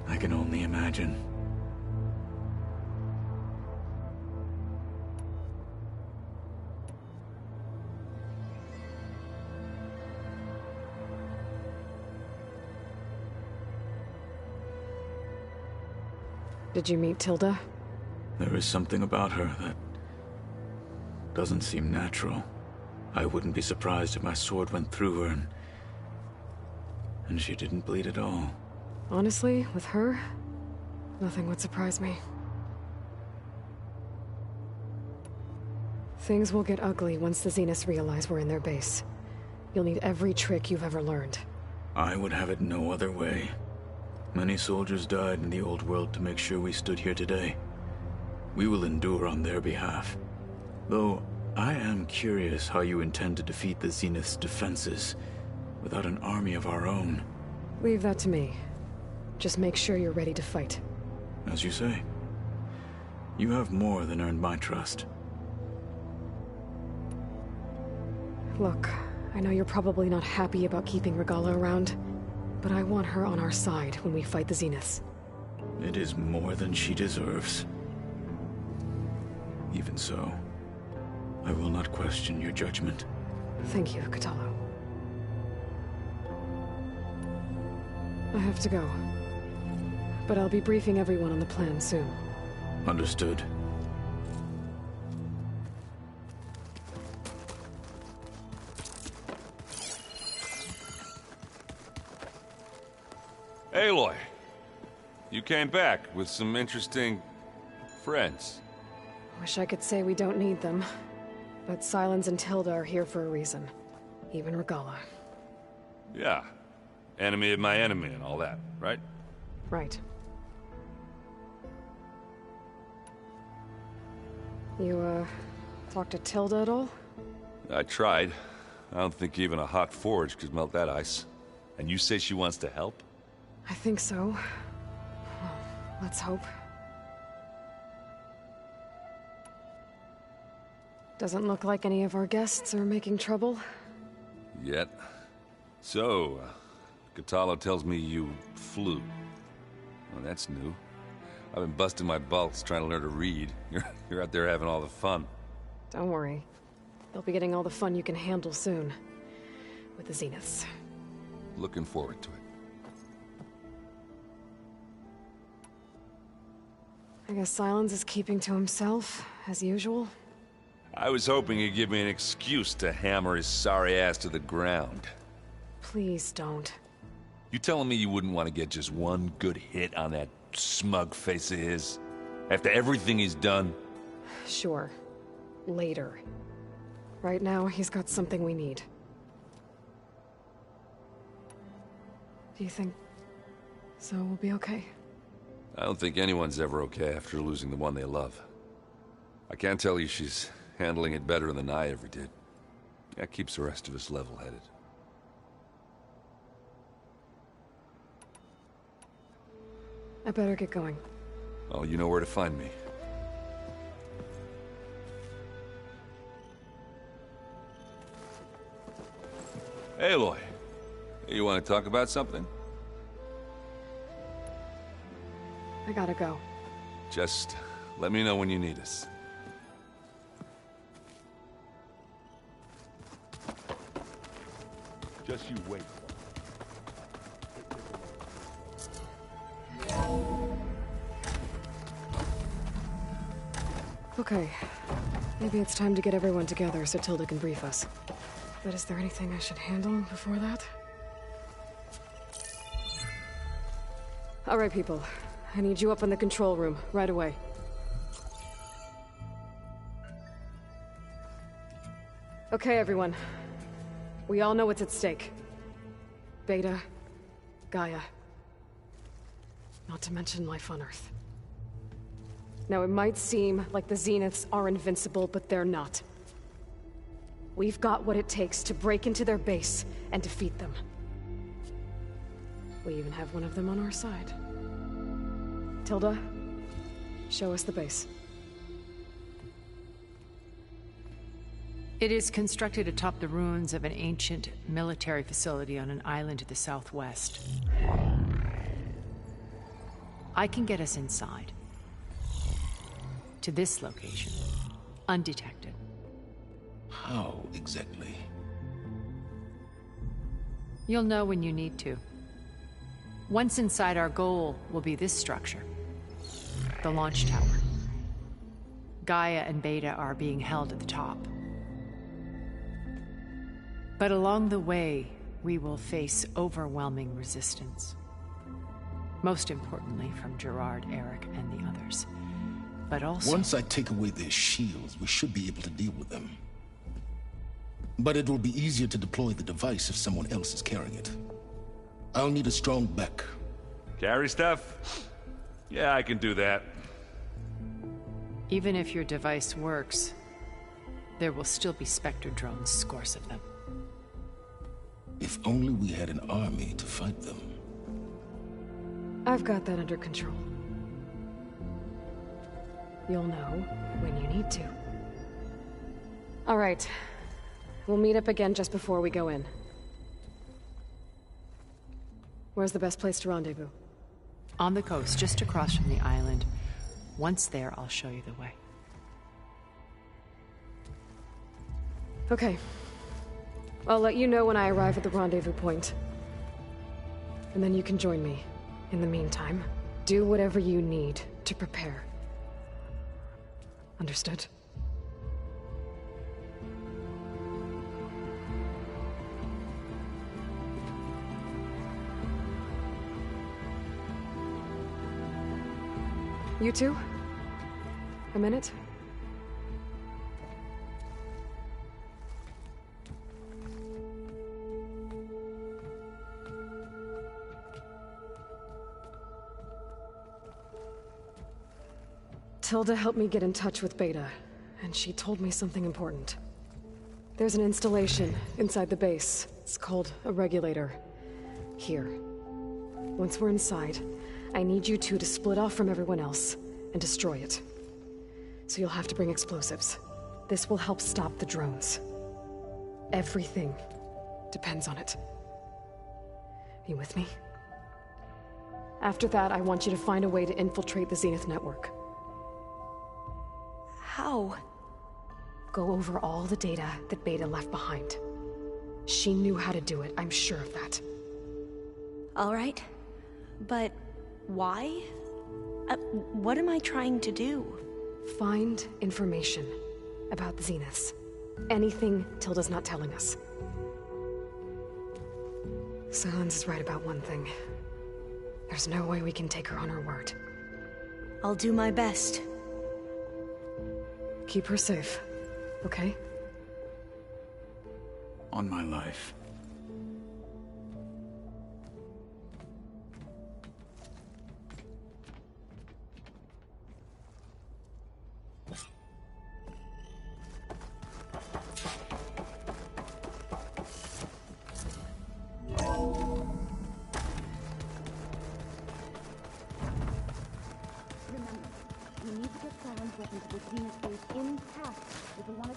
I can only imagine. Did you meet Tilda? There is something about her that doesn't seem natural. I wouldn't be surprised if my sword went through her and she didn't bleed at all. Honestly, with her, nothing would surprise me. Things will get ugly once the Zeniths realize we're in their base. You'll need every trick you've ever learned. I would have it no other way. Many soldiers died in the old world to make sure we stood here today. We will endure on their behalf. Though, I am curious how you intend to defeat the Zenith's defenses without an army of our own. Leave that to me. Just make sure you're ready to fight. As you say. You have more than earned my trust. Look, I know you're probably not happy about keeping Regala around, but I want her on our side when we fight the Zeniths. It is more than she deserves. Even so, I will not question your judgment. Thank you, Kotallo. I have to go. But I'll be briefing everyone on the plan soon. Understood. Aloy, you came back with some interesting friends. Wish I could say we don't need them. But Sylens and Tilda are here for a reason. Even Regala. Yeah. Enemy of my enemy and all that, right? Right. You, talked to Tilda at all? I tried. I don't think even a hot forge could melt that ice. And you say she wants to help? I think so. Well, let's hope. Doesn't look like any of our guests are making trouble. Yet. So, Kotallo tells me you flew. Well, that's new. I've been busting my balls trying to learn to read. You're out there having all the fun. Don't worry. You'll be getting all the fun you can handle soon. With the Zeniths. Looking forward to it. I guess Sylens is keeping to himself, as usual. I was hoping he'd give me an excuse to hammer his sorry ass to the ground. Please don't. You telling me you wouldn't want to get just one good hit on that smug face of his? After everything he's done? Sure. Later. Right now, he's got something we need. Do you think... so we'll be okay? I don't think anyone's ever okay after losing the one they love. I can't tell you she's handling it better than I ever did. That keeps the rest of us level-headed. I better get going. Oh, you know where to find me. Aloy, you want to talk about something? I gotta go. Just let me know when you need us. Just you wait. Okay. Maybe it's time to get everyone together so Tilda can brief us. But is there anything I should handle before that? All right, people. I need you up in the control room, right away. Okay, everyone. We all know what's at stake. Beta, Gaia. Not to mention life on Earth. Now, it might seem like the Zeniths are invincible, but they're not. We've got what it takes to break into their base and defeat them. We even have one of them on our side. Tilda, show us the base. It is constructed atop the ruins of an ancient military facility on an island to the southwest. I can get us inside. To this location, undetected. How exactly? You'll know when you need to. Once inside, our goal will be this structure. The launch tower. Gaia and Beta are being held at the top. But along the way, we will face overwhelming resistance. Most importantly, from Gerard, Eric, and the others. But also... Once I take away their shields, we should be able to deal with them. But it will be easier to deploy the device if someone else is carrying it. I'll need a strong back. Carry stuff? Yeah, I can do that. Even if your device works, there will still be Spectre drones, scores of them. If only we had an army to fight them. I've got that under control. You'll know when you need to. All right. We'll meet up again just before we go in. Where's the best place to rendezvous? On the coast, just across from the island. Once there, I'll show you the way. Okay. I'll let you know when I arrive at the rendezvous point. And then you can join me. In the meantime, do whatever you need to prepare. Understood? You two? A minute? Tilda helped me get in touch with Beta, and she told me something important. There's an installation inside the base. It's called a regulator. Here. Once we're inside, I need you two to split off from everyone else and destroy it. So you'll have to bring explosives. This will help stop the drones. Everything depends on it. You with me? After that, I want you to find a way to infiltrate the Zenith network. How? Go over all the data that Beta left behind. She knew how to do it, I'm sure of that. All right. But why? What am I trying to do? Find information about the Zeniths. Anything Tilda's not telling us. Sans is right about one thing. There's no way we can take her on her word. I'll do my best. Keep her safe, okay? On my life.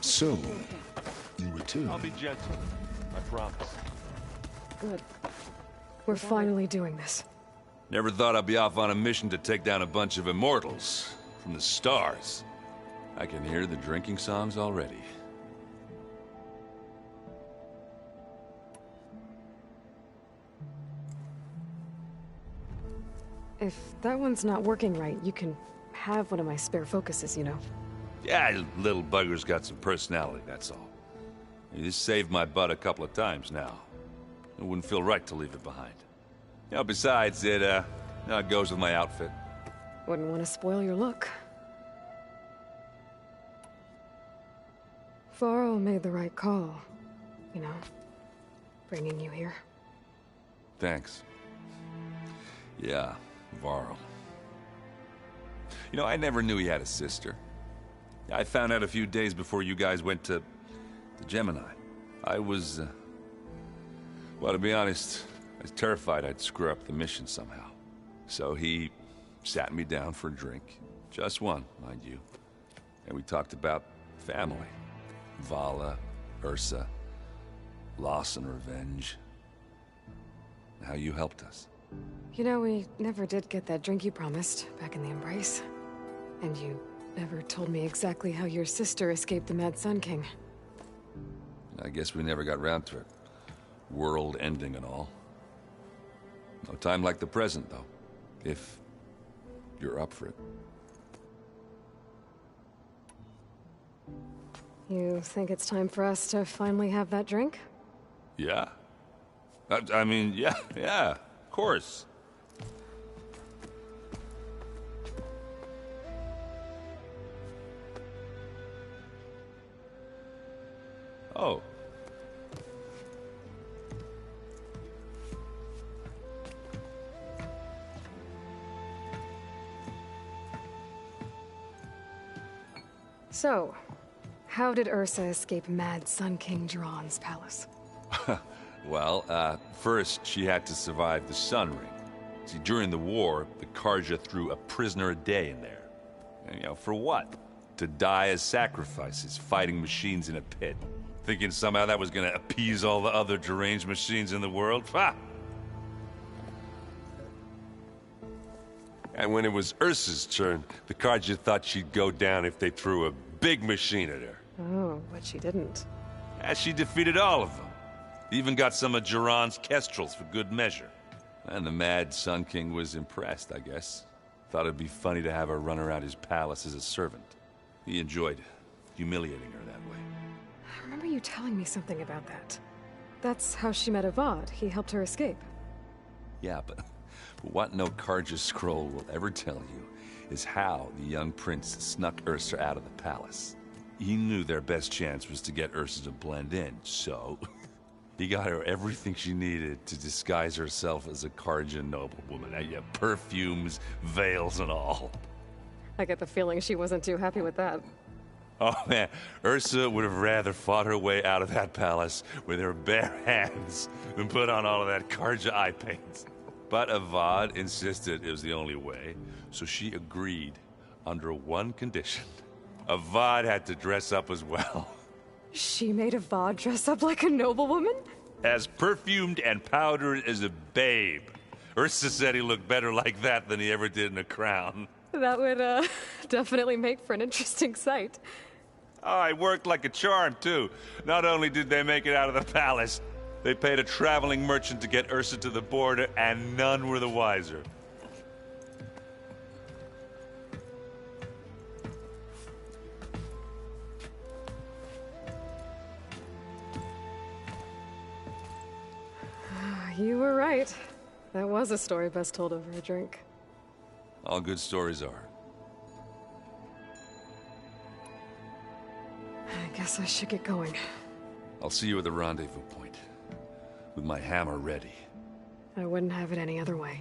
So, you return. I'll be gentle. I promise. Good. We're finally doing this. Never thought I'd be off on a mission to take down a bunch of immortals from the stars. I can hear the drinking songs already. If that one's not working right, you can have one of my spare focuses, you know. Yeah, little bugger's got some personality, that's all. You just saved my butt a couple of times now. It wouldn't feel right to leave it behind. You know, besides, it goes with my outfit. Wouldn't want to spoil your look. Varl made the right call, you know, bringing you here. Thanks. Yeah, Varl. You know, I never knew he had a sister. I found out a few days before you guys went to Gemini. I was, well, to be honest, I was terrified I'd screw up the mission somehow. So he sat me down for a drink. Just one, mind you. And we talked about family. Vala, Ursa, loss and revenge. How you helped us. You know, we never did get that drink you promised back in the Embrace. And you never told me exactly how your sister escaped the Mad Sun King. I guess we never got round to it. World ending and all. No time like the present, though. If you're up for it. You think it's time for us to finally have that drink? Yeah? I mean, yeah, of course. Oh. So, how did Ursa escape Mad Sun King Jiran's palace? Well, first she had to survive the Sun Ring. See, during the war, the Karja threw a prisoner a day in there. And, you know, for what? To die as sacrifices, fighting machines in a pit. Thinking somehow that was gonna appease all the other deranged machines in the world? Ha! And when it was Ursa's turn, the Karja thought she'd go down if they threw a big machine at her. Oh, but she didn't. And she defeated all of them. Even got some of Jiran's kestrels for good measure. And the Mad Sun King was impressed, I guess. Thought it'd be funny to have her run around his palace as a servant. He enjoyed humiliating her that way. I remember you telling me something about that. That's how she met Avad. He helped her escape. Yeah, but what no Karja scroll will ever tell you is how the young prince snuck Ursa out of the palace. He knew their best chance was to get Ursa to blend in, so he got her everything she needed to disguise herself as a Karja noblewoman. Yeah, perfumes, veils, and all. I get the feeling she wasn't too happy with that. Oh man, Ursa would have rather fought her way out of that palace with her bare hands than put on all of that Karja eye paint. But Avad insisted it was the only way, so she agreed under one condition. Avad had to dress up as well. She made Avad dress up like a noblewoman? As perfumed and powdered as a babe. Ursa said he looked better like that than he ever did in a crown. That would, definitely make for an interesting sight. Oh, it worked like a charm, too. Not only did they make it out of the palace, they paid a traveling merchant to get Ursa to the border, and none were the wiser. You were right. That was a story best told over a drink. All good stories are. I guess I should get going. I'll see you at the rendezvous point, with my hammer ready. I wouldn't have it any other way.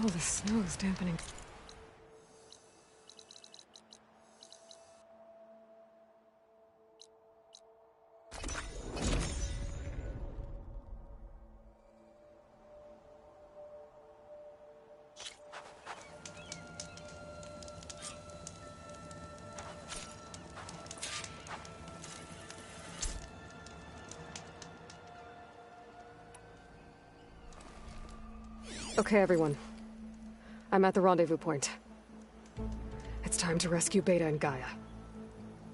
Oh, the snow is dampening. Okay, everyone. I'm at the rendezvous point. It's time to rescue Beta and Gaia.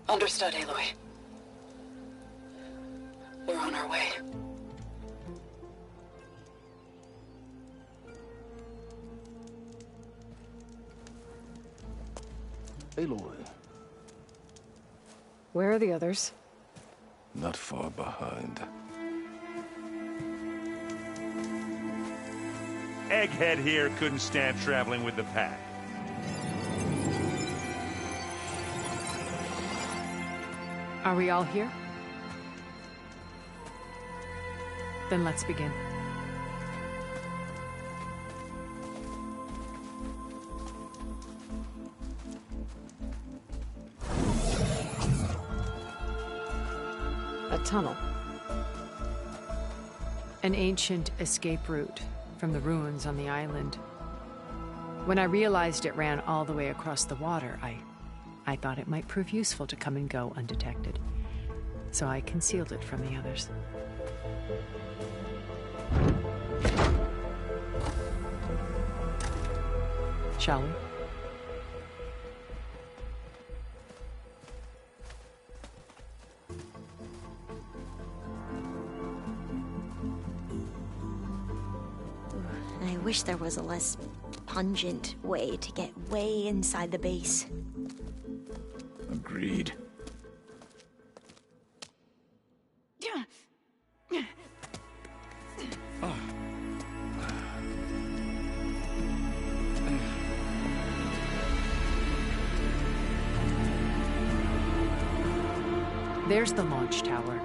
Understood, Aloy. We're on our way. Aloy, Where are the others? not far behind. Egghead here couldn't stand traveling with the pack. Are we all here? Then let's begin. A tunnel. An ancient escape route from the ruins on the island. When I realized it ran all the way across the water, I thought it might prove useful to come and go undetected. So I concealed it from the others. Shall we? I wish there was a less pungent way to get way inside the base. Agreed. There's the launch tower.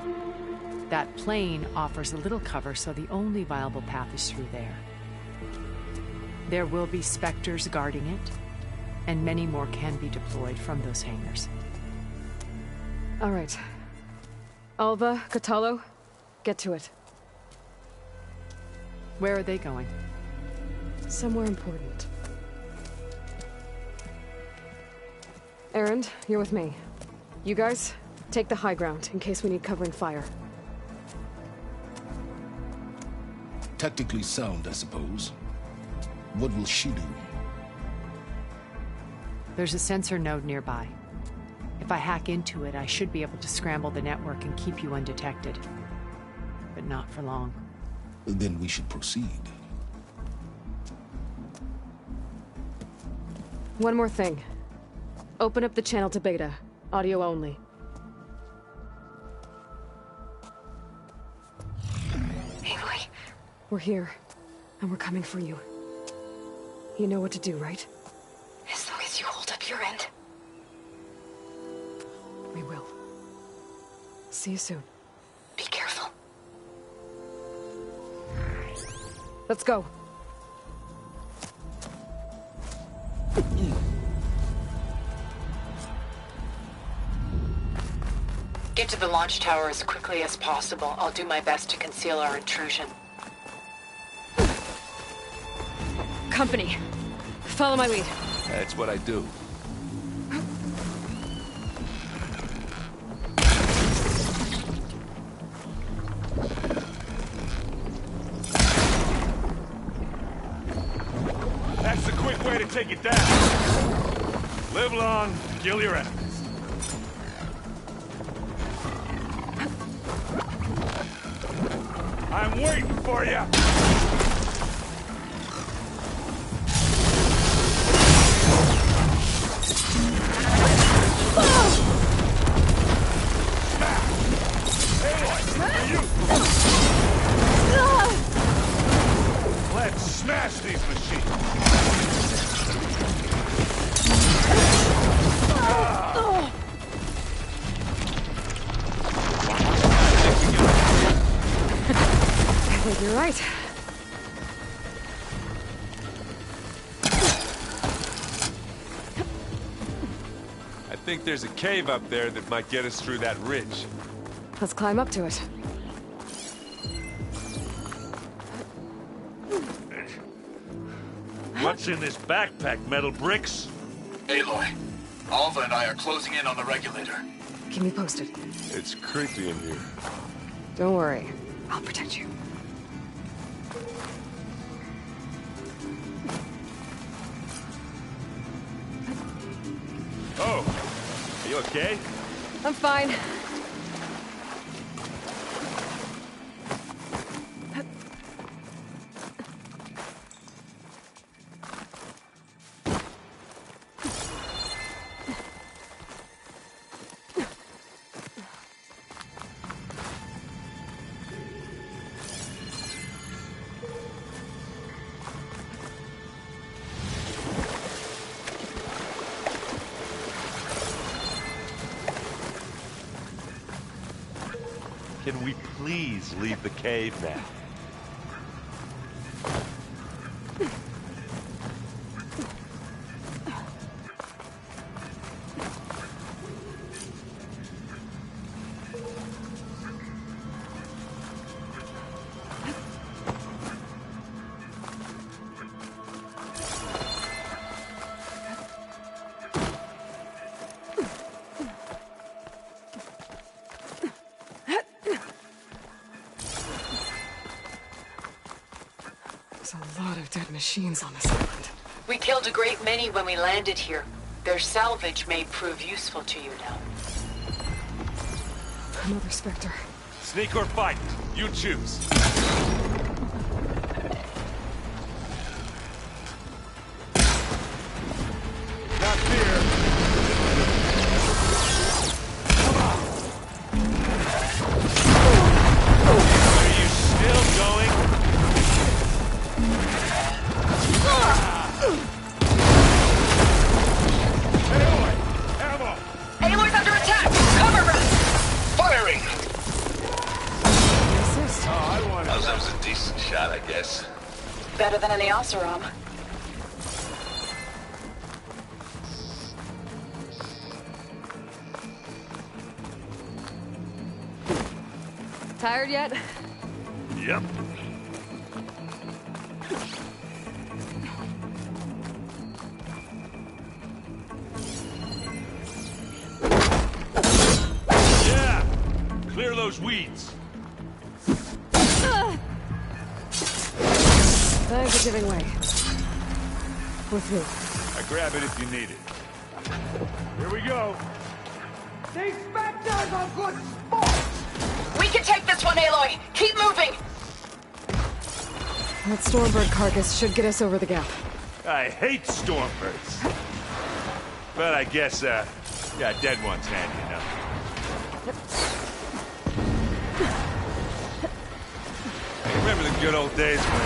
That plane offers a little cover, so the only viable path is through there. There will be Spectres guarding it, and many more can be deployed from those hangars. All right. Alva, Catalo, get to it. Where are they going? Somewhere important. Erend, you're with me. You guys, take the high ground in case we need covering fire. Tactically sound, I suppose. What will she do? There's a sensor node nearby. If I hack into it, I should be able to scramble the network and keep you undetected. But not for long. Then we should proceed. One more thing. Open up the channel to Beta. Audio only. Aloy. We're here, and we're coming for you. You know what to do, right? As long as you hold up your end. We will. See you soon. Be careful. Let's go. Get to the launch tower as quickly as possible. I'll do my best to conceal our intrusion. Company. Follow my lead. That's what I do. That's the quick way to take it down. Live long, kill your enemies. I'm waiting for you! Let's smash these machines! I think you're right. think there's a cave up there that might get us through that ridge. Let's climb up to it. What's in this backpack, metal bricks? Aloy, Alva and I are closing in on the regulator. Keep me posted. It's creepy in here. Don't worry. I'll protect you. Oh, are you okay? I'm fine. Can we please leave the cave now? There's a lot of dead machines on this island. We killed a great many when we landed here. Their salvage may prove useful to you now. Another Spectre. Sneak or fight, you choose. Not fear. Are you still going? Aloy! Ammo! Aloy's under attack! Cover her! Firing! Assist. Oh, I wanted That was a decent shot, I guess. Better than any Oseram. Tired yet? Yep. Yeah! Clear those weeds. Thanks for giving way. With me. I grab it if you need it. Here we go. These Spectres are good sports! We can take this one, Aloy! Keep moving! That Stormbird carcass should get us over the gap. I hate stormbirds. But I guess, yeah, dead one's handy enough. Remember the good old days when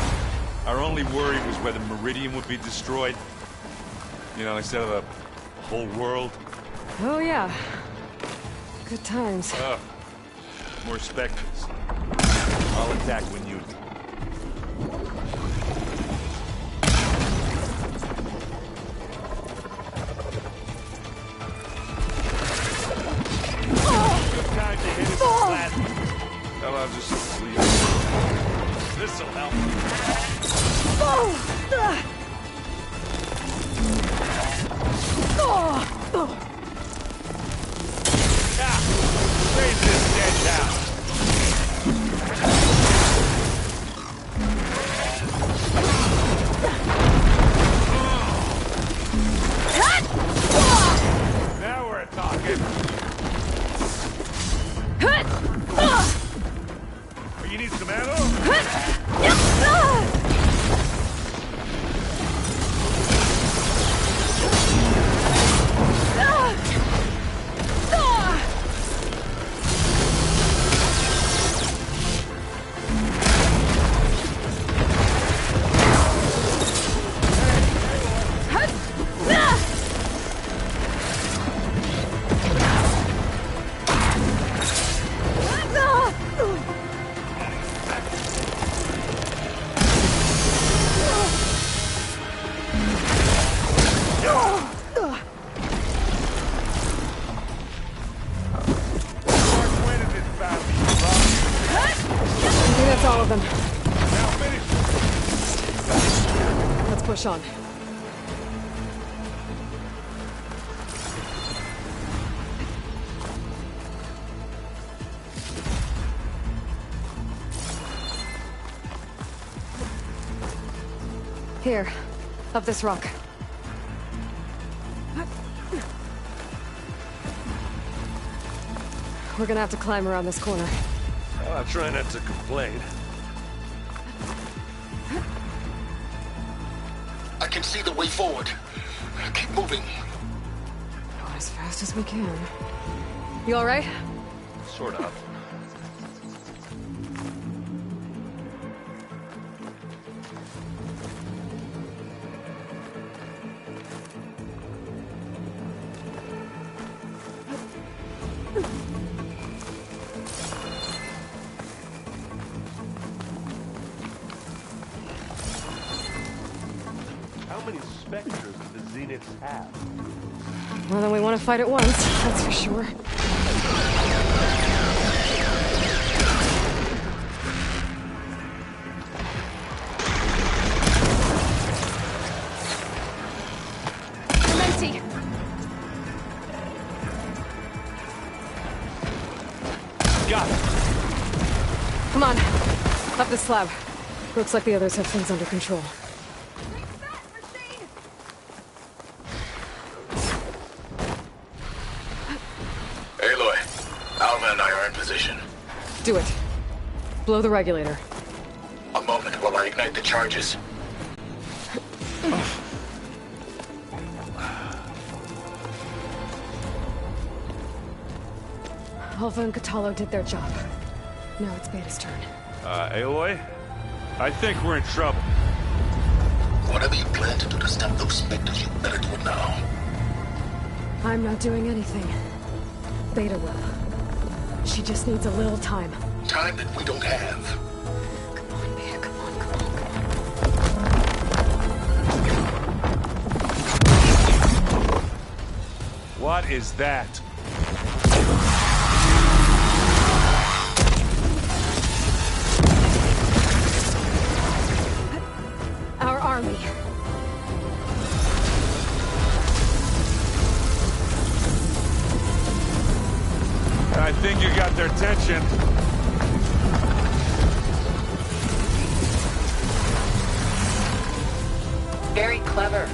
our only worry was whether Meridian would be destroyed? You know, instead of the whole world? Oh yeah. Good times. More Spectres. I'll attack when you... Good time to hit it flat. Well, I'll just leave it. This'll help. Raise this dead down. Now we're talking. Oh, you need some ammo? of them. Now finish. Let's push on. Here, up this rock. We're gonna have to climb around this corner. I'll try not to complain. I can see the way forward. Keep moving. Going as fast as we can. You all right? Sort of. How many specters do the Zeniths have? More than we want to fight at once, that's for sure. Clemente! Got it! Come on, up the slab. Looks like the others have things under control. Aloy, Alva and I are in position. Do it. Blow the regulator. A moment while I ignite the charges. Alva and Catalo did their job. Now it's Beta's turn. Aloy? I think we're in trouble. Whatever you plan to do to stop those specters, you better do it now. I'm not doing anything. Beta will. She just needs a little time. Time that we don't have. Come on, Beta, come on, come on, come on. What is that? Our army. I think you got their attention. Very clever.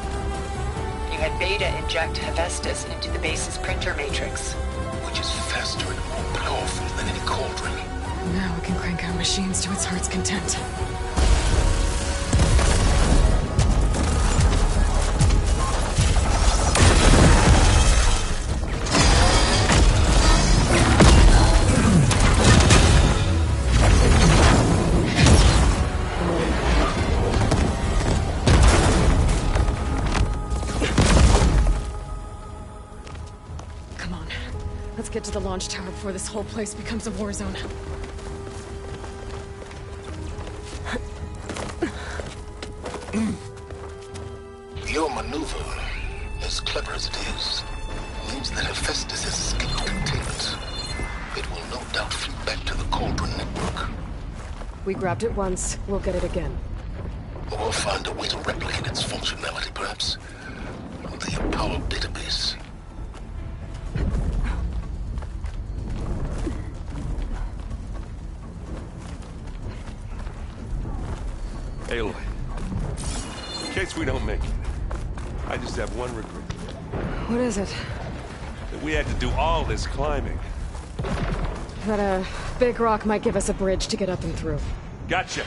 You had Beta inject Hephaestus into the base's printer matrix. Which is faster and more powerful than any cauldron. Now we can crank our machines to its heart's content. Come on. Let's get to the launch tower before this whole place becomes a war zone. Your maneuver, as clever as it is, means that Hephaestus has escaped containment. It will no doubt flee back to the Cauldron network. We grabbed it once, we'll get it again. Or find a way to replicate its functionality, perhaps. The Apollo database. Aloy, in case we don't make it, I just have one regret. What is it? That we had to do all this climbing. That a big rock might give us a bridge to get up and through. Gotcha.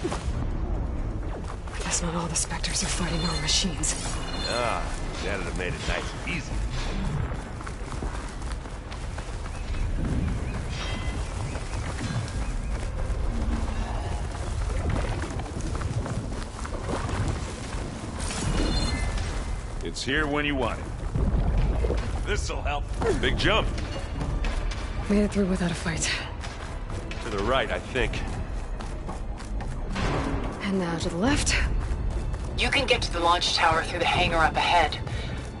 I guess not all the Spectres are fighting our machines. Ah, that'd have made it nice and easy. It's here when you want it. This'll help. Big jump. Made it through without a fight. To the right, I think. And now to the left. You can get to the launch tower through the hangar up ahead.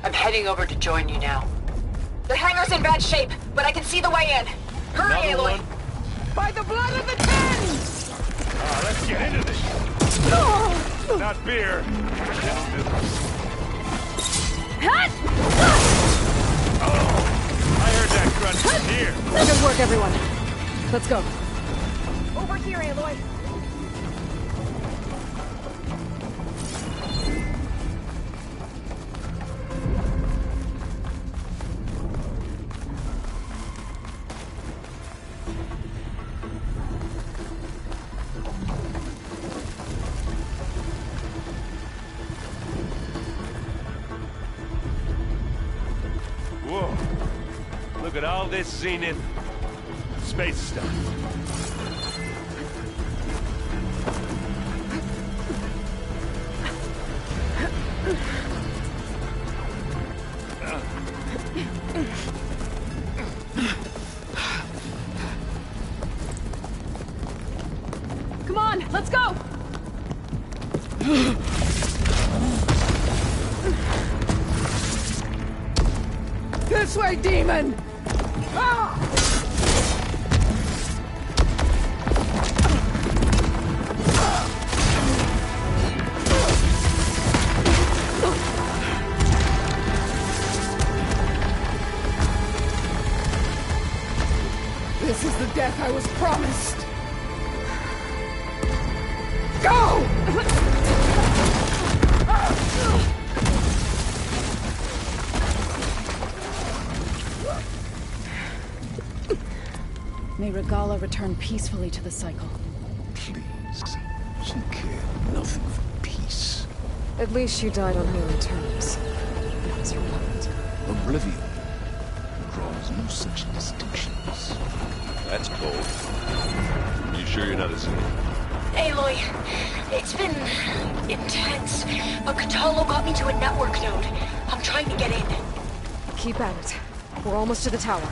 I'm heading over to join you now. The hangar's in bad shape, but I can see the way in. Hurry, Another Aloy! one? By the blood of the Ten! Let's get into this. Not beer. I heard that crunch from here. Good work, everyone. Let's go. Over here, Aloy. Whoa. Look at all this zenith space stuff. Come on, let's go! This way, demon! Ah! This is the death I was promised. Go! May Regala return peacefully to the cycle. Please. She cared nothing for peace. At least she died on holy terms. That was her point. Oblivion draws no such distinctions. That's cold. You sure you're not a zenith? Aloy, it's been intense, but Catalo got me to a network node. I'm trying to get in. Keep at it. We're almost to the tower.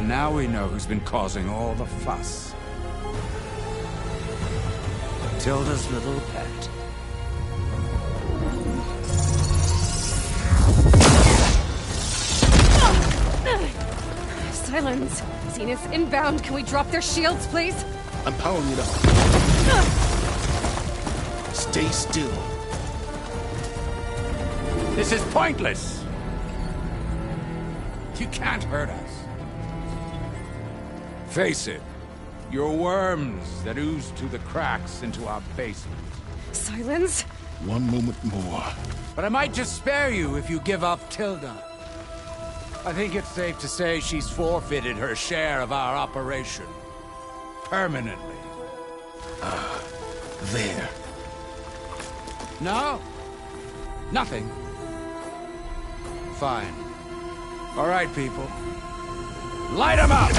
Now we know who's been causing all the fuss. Tilda's little pet. Silence! Zenith inbound. Can we drop their shields, please? I'm powering it up. Stay still. This is pointless! You can't hurt us. Face it, you're worms that ooze through the cracks into our basement. Silence? One moment more. But I might just spare you if you give up Tilda. I think it's safe to say she's forfeited her share of our operation. Permanently. There. No? Nothing? Fine. All right, people. Light 'em up!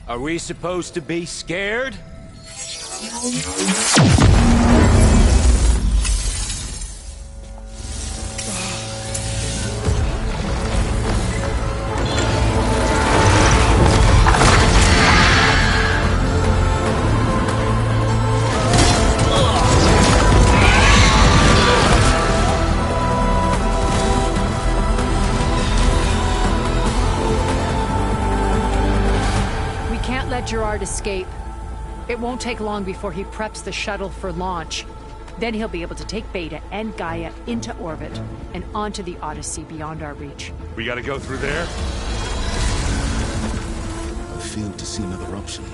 Are we supposed to be scared? Gerard escape. It won't take long before he preps the shuttle for launch. Then he'll be able to take Beta and Gaia into orbit and onto the Odyssey beyond our reach. We gotta go through there? I fail to see another option.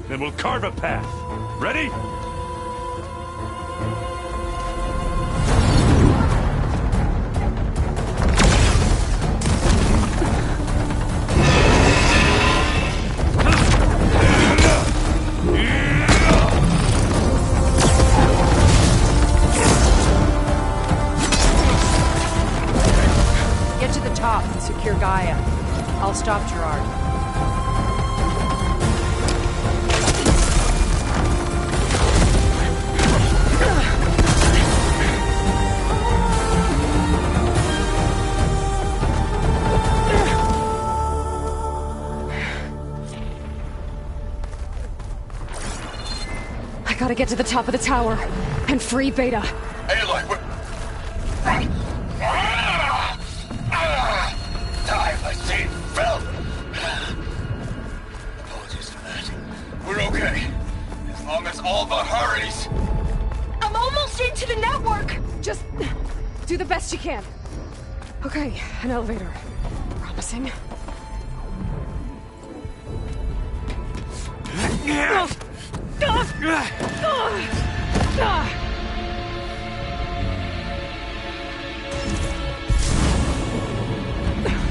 Then we'll carve a path. Ready? gotta get to the top of the tower and free Beta. Aloy, time machine fell. Apologies for that. We're okay. As long as Alva hurries. I'm almost into the network! Just do the best you can. Okay, an elevator. Promising.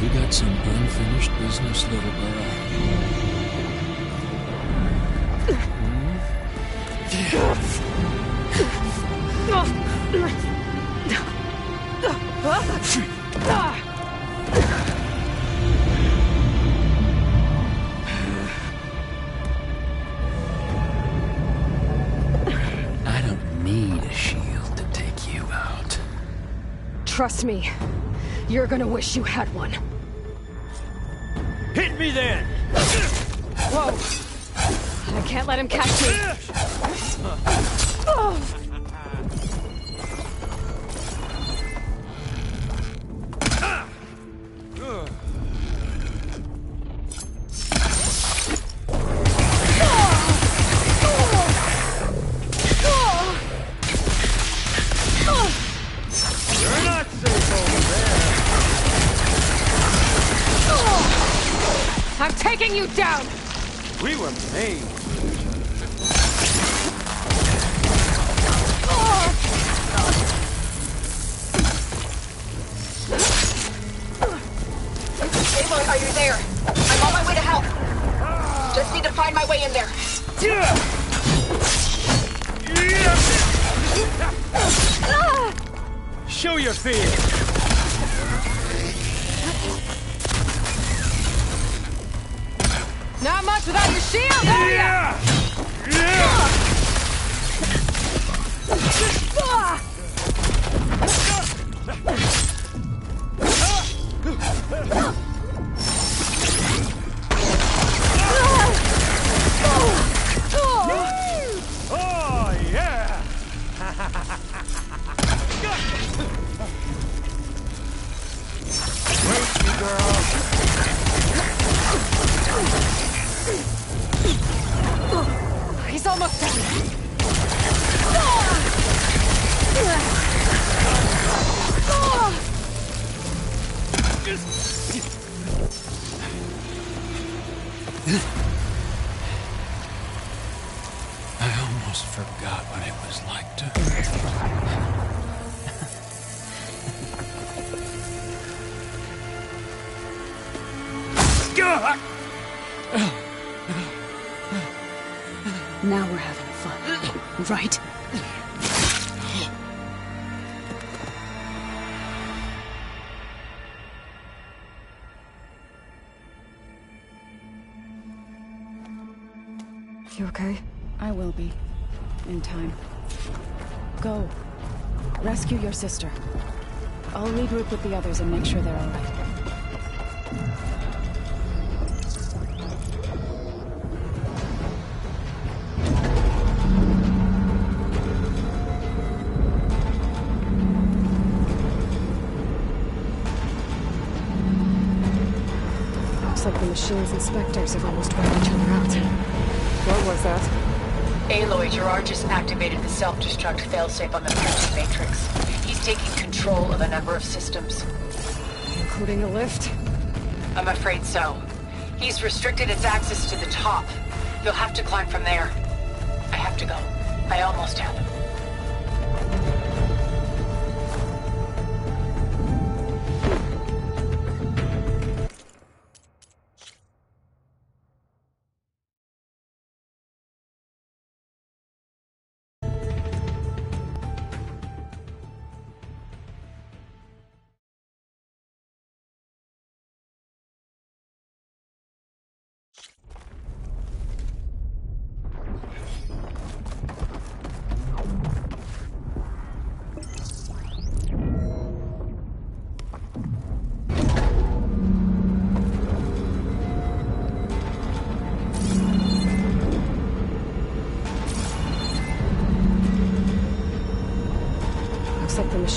We got some unfinished business, little girl. I don't need a shield to take you out. Trust me, you're gonna wish you had one. Hit me then! Whoa! I can't let him catch me. You're not safe over there! I'm taking you down! We were made. Aloy, are you there? I'm on my way to help. Just need to find my way in there. Show your fear. Not much without your shield, are ya? Oh, yeah! Wait, you girl. He's almost done. I almost forgot what it was like to... Now we're having fun, right? You okay? I will be. In time. Go. Rescue your sister. I'll regroup with the others and make sure they're all right. Looks like the machine's inspectors have almost wiped each other out. What was that? Aloy, Gerard just activated the self-destruct failsafe on the printing matrix. He's taking control of a number of systems. Including a lift? I'm afraid so. He's restricted its access to the top. You'll have to climb from there. I have to go. I almost have.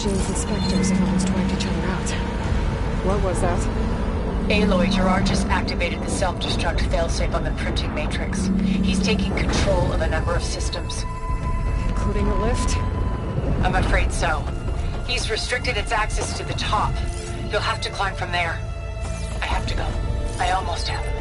machines and specters have almost wiped each other out. What was that? Aloy, Gerard just activated the self-destruct failsafe on the printing matrix. He's taking control of a number of systems. Including the lift? I'm afraid so. He's restricted its access to the top. You'll have to climb from there. I have to go. I almost have him.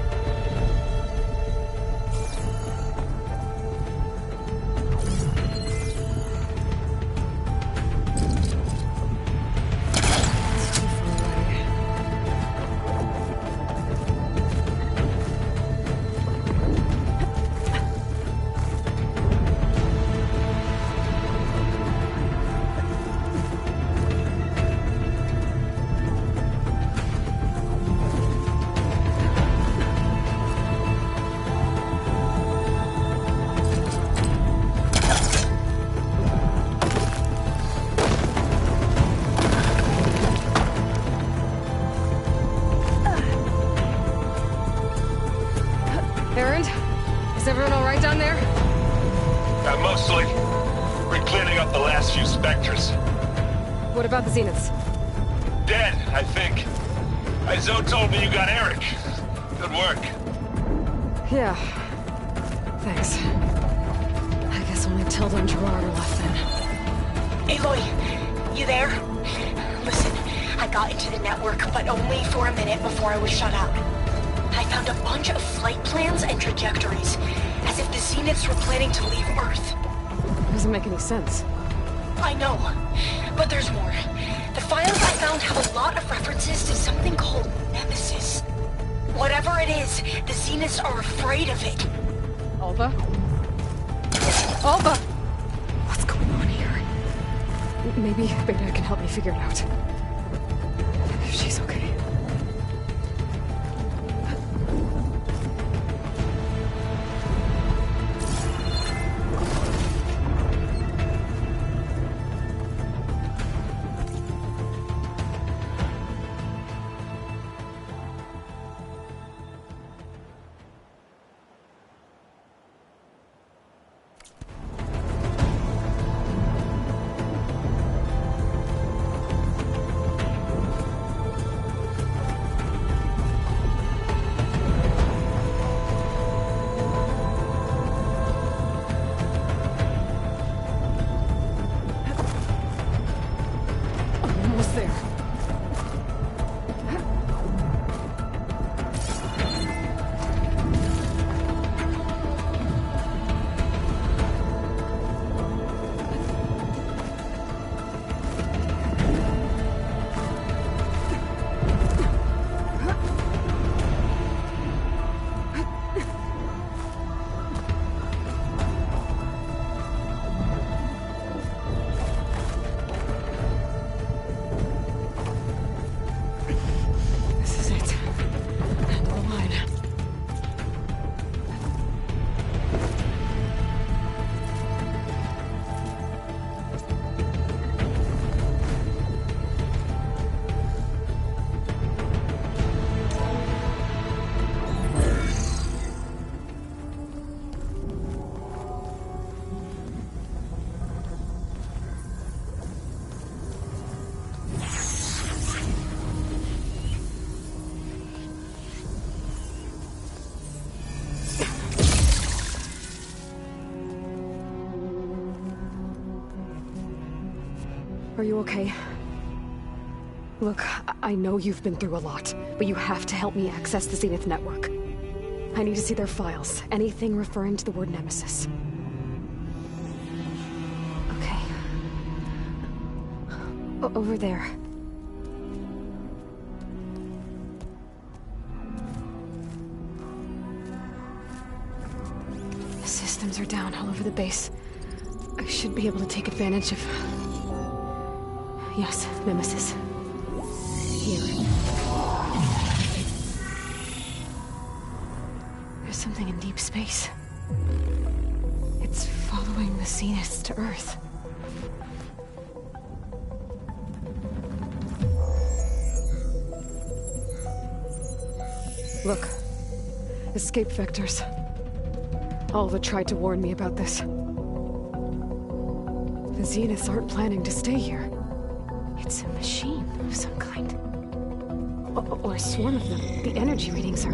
Is everyone all right down there? Mostly. We're cleaning up the last few specters. What about the Zeniths? Dead, I think. Zo told me you got Eric. Good work. Yeah. Thanks. I guess only Tilda and Gerard are left then. Aloy, you there? Listen, I got into the network, but only for a minute before I was shut out. I found a bunch of flight plans and trajectories, as if the Zeniths were planning to leave Earth. Doesn't make any sense. I know, but there's more. The files I found have a lot of references to something called Nemesis. Whatever it is, the Zeniths are afraid of it. Alba? Alba! What's going on here? Maybe Beta can help me figure it out. If she's okay. Are you okay? Look, I know you've been through a lot, but you have to help me access the Zenith network. I need to see their files, anything referring to the word Nemesis. Okay. Over there. The systems are down all over the base. I should be able to take advantage of... Yes, Nemesis. Here. There's something in deep space. It's following the Zeniths to Earth. Look. Escape vectors. Alva tried to warn me about this. The Zeniths aren't planning to stay here. It's a machine of some kind. Or a swarm of them. The energy readings are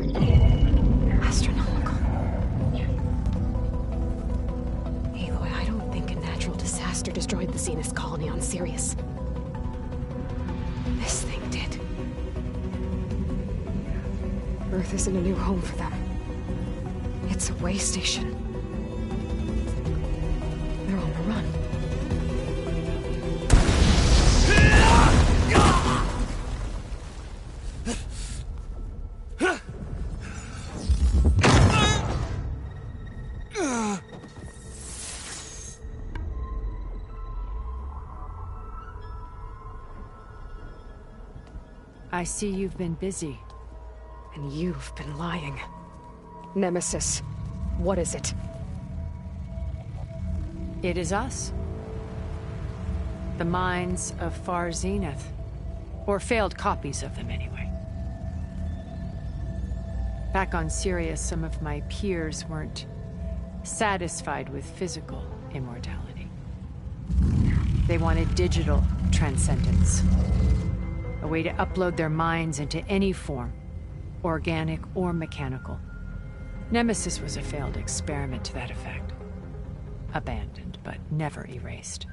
astronomical. Aloy, I don't think a natural disaster destroyed the Zenith colony on Sirius. This thing did. Earth isn't a new home for them. It's a way station. They're on the run. I see you've been busy. And you've been lying. Nemesis, what is it? It is us. The minds of Far Zenith. Or failed copies of them, anyway. Back on Sirius, some of my peers weren't satisfied with physical immortality. They wanted digital transcendence. A way to upload their minds into any form, organic or mechanical. Nemesis was a failed experiment to that effect. Abandoned, but never erased.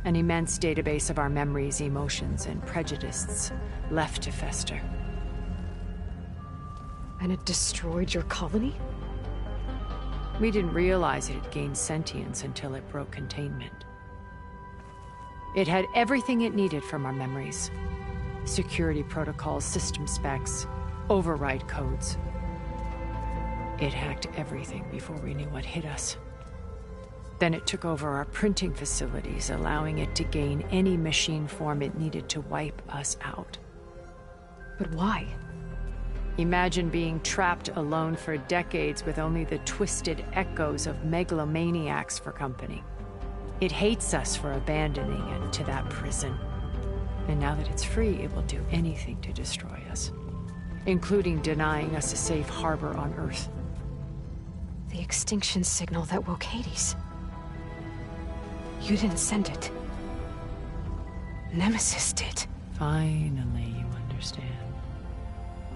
An immense database of our memories, emotions, and prejudices left to fester. And it destroyed your colony? We didn't realize it had gained sentience until it broke containment. It had everything it needed from our memories. Security protocols, system specs, override codes. It hacked everything before we knew what hit us. Then it took over our printing facilities, allowing it to gain any machine form it needed to wipe us out. But why? Imagine being trapped alone for decades with only the twisted echoes of megalomaniacs for company. It hates us for abandoning it to that prison. And now that it's free, it will do anything to destroy us, including denying us a safe harbor on Earth. The extinction signal that woke Hades. You didn't send it. Nemesis did. Finally, you understand.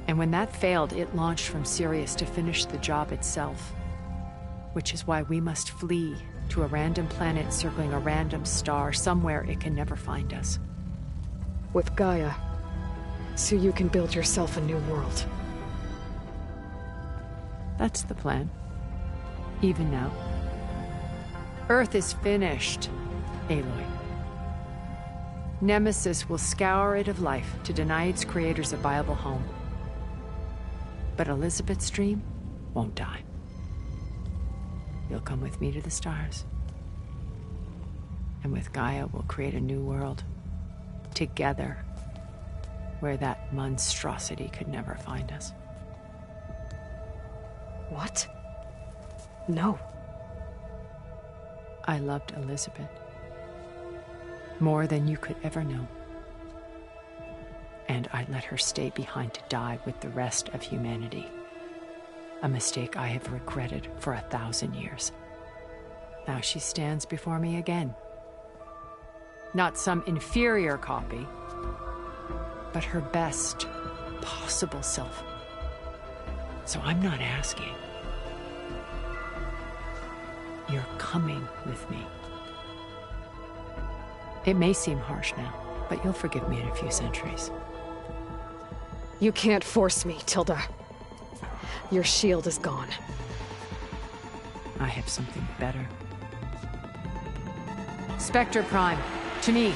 And when that failed, it launched from Sirius to finish the job itself. Which is why we must flee to a random planet circling a random star, somewhere it can never find us. With Gaia, so you can build yourself a new world. That's the plan. Even now. Earth is finished, Aloy. Nemesis will scour it of life to deny its creators a viable home. But Elizabeth's dream won't die. You'll come with me to the stars. And with Gaia, we'll create a new world. Together. Where that monstrosity could never find us. What? No. I loved Elizabeth. More than you could ever know. And I let her stay behind to die with the rest of humanity. A mistake I have regretted for 1,000 years. Now she stands before me again. Not some inferior copy, but her best possible self. So I'm not asking. You're coming with me. It may seem harsh now, but you'll forgive me in a few centuries. You can't force me, Tilda. Your shield is gone. I have something better. Spectre Prime, to me.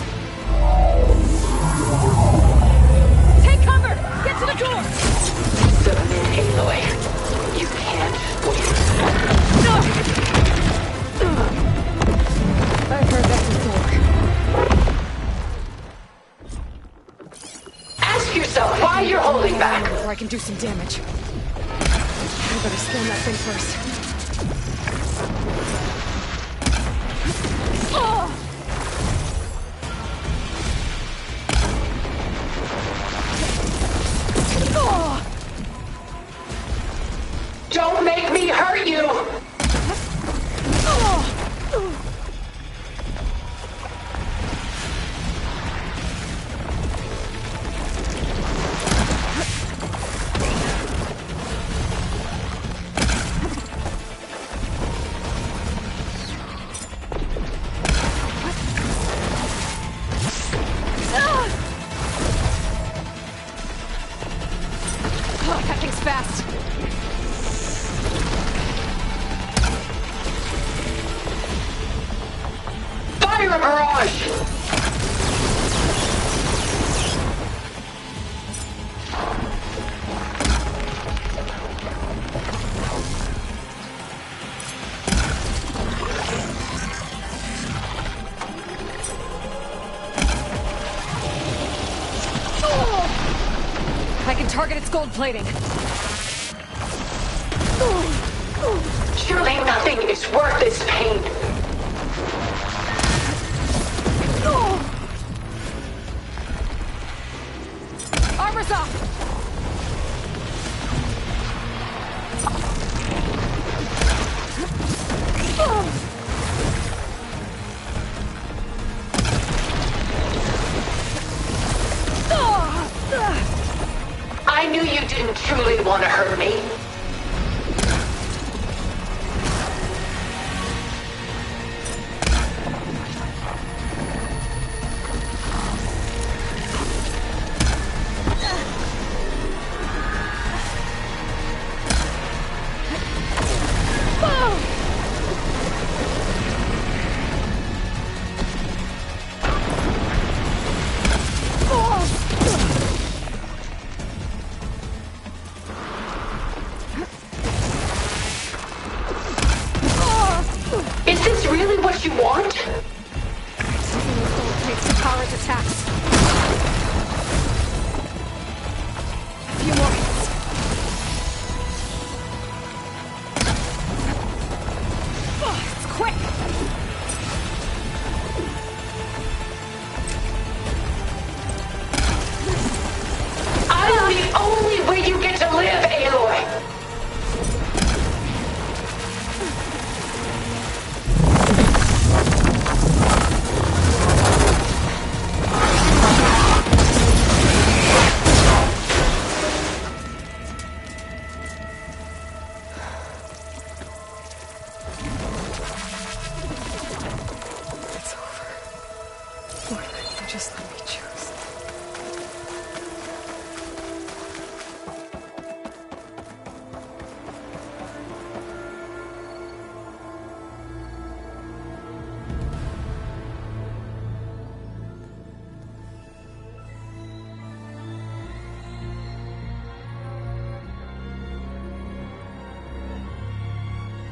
Take cover! Get to the door! Submit, Aloy. You can't win. I've heard that before. Ask yourself why you're holding back. Or I can do some damage. I better scan that thing first. Oh! Don't make me hurt you! our barrage! I can target its gold plating. Surely nothing is worth this pain. Armor's off! I knew you didn't truly want to hurt me. Is this really what you want? Using those gold plates to power its attacks. A few more hits. It's quick! I'm the only way you get to live, Aloy! It's over. Lord, just let me choose.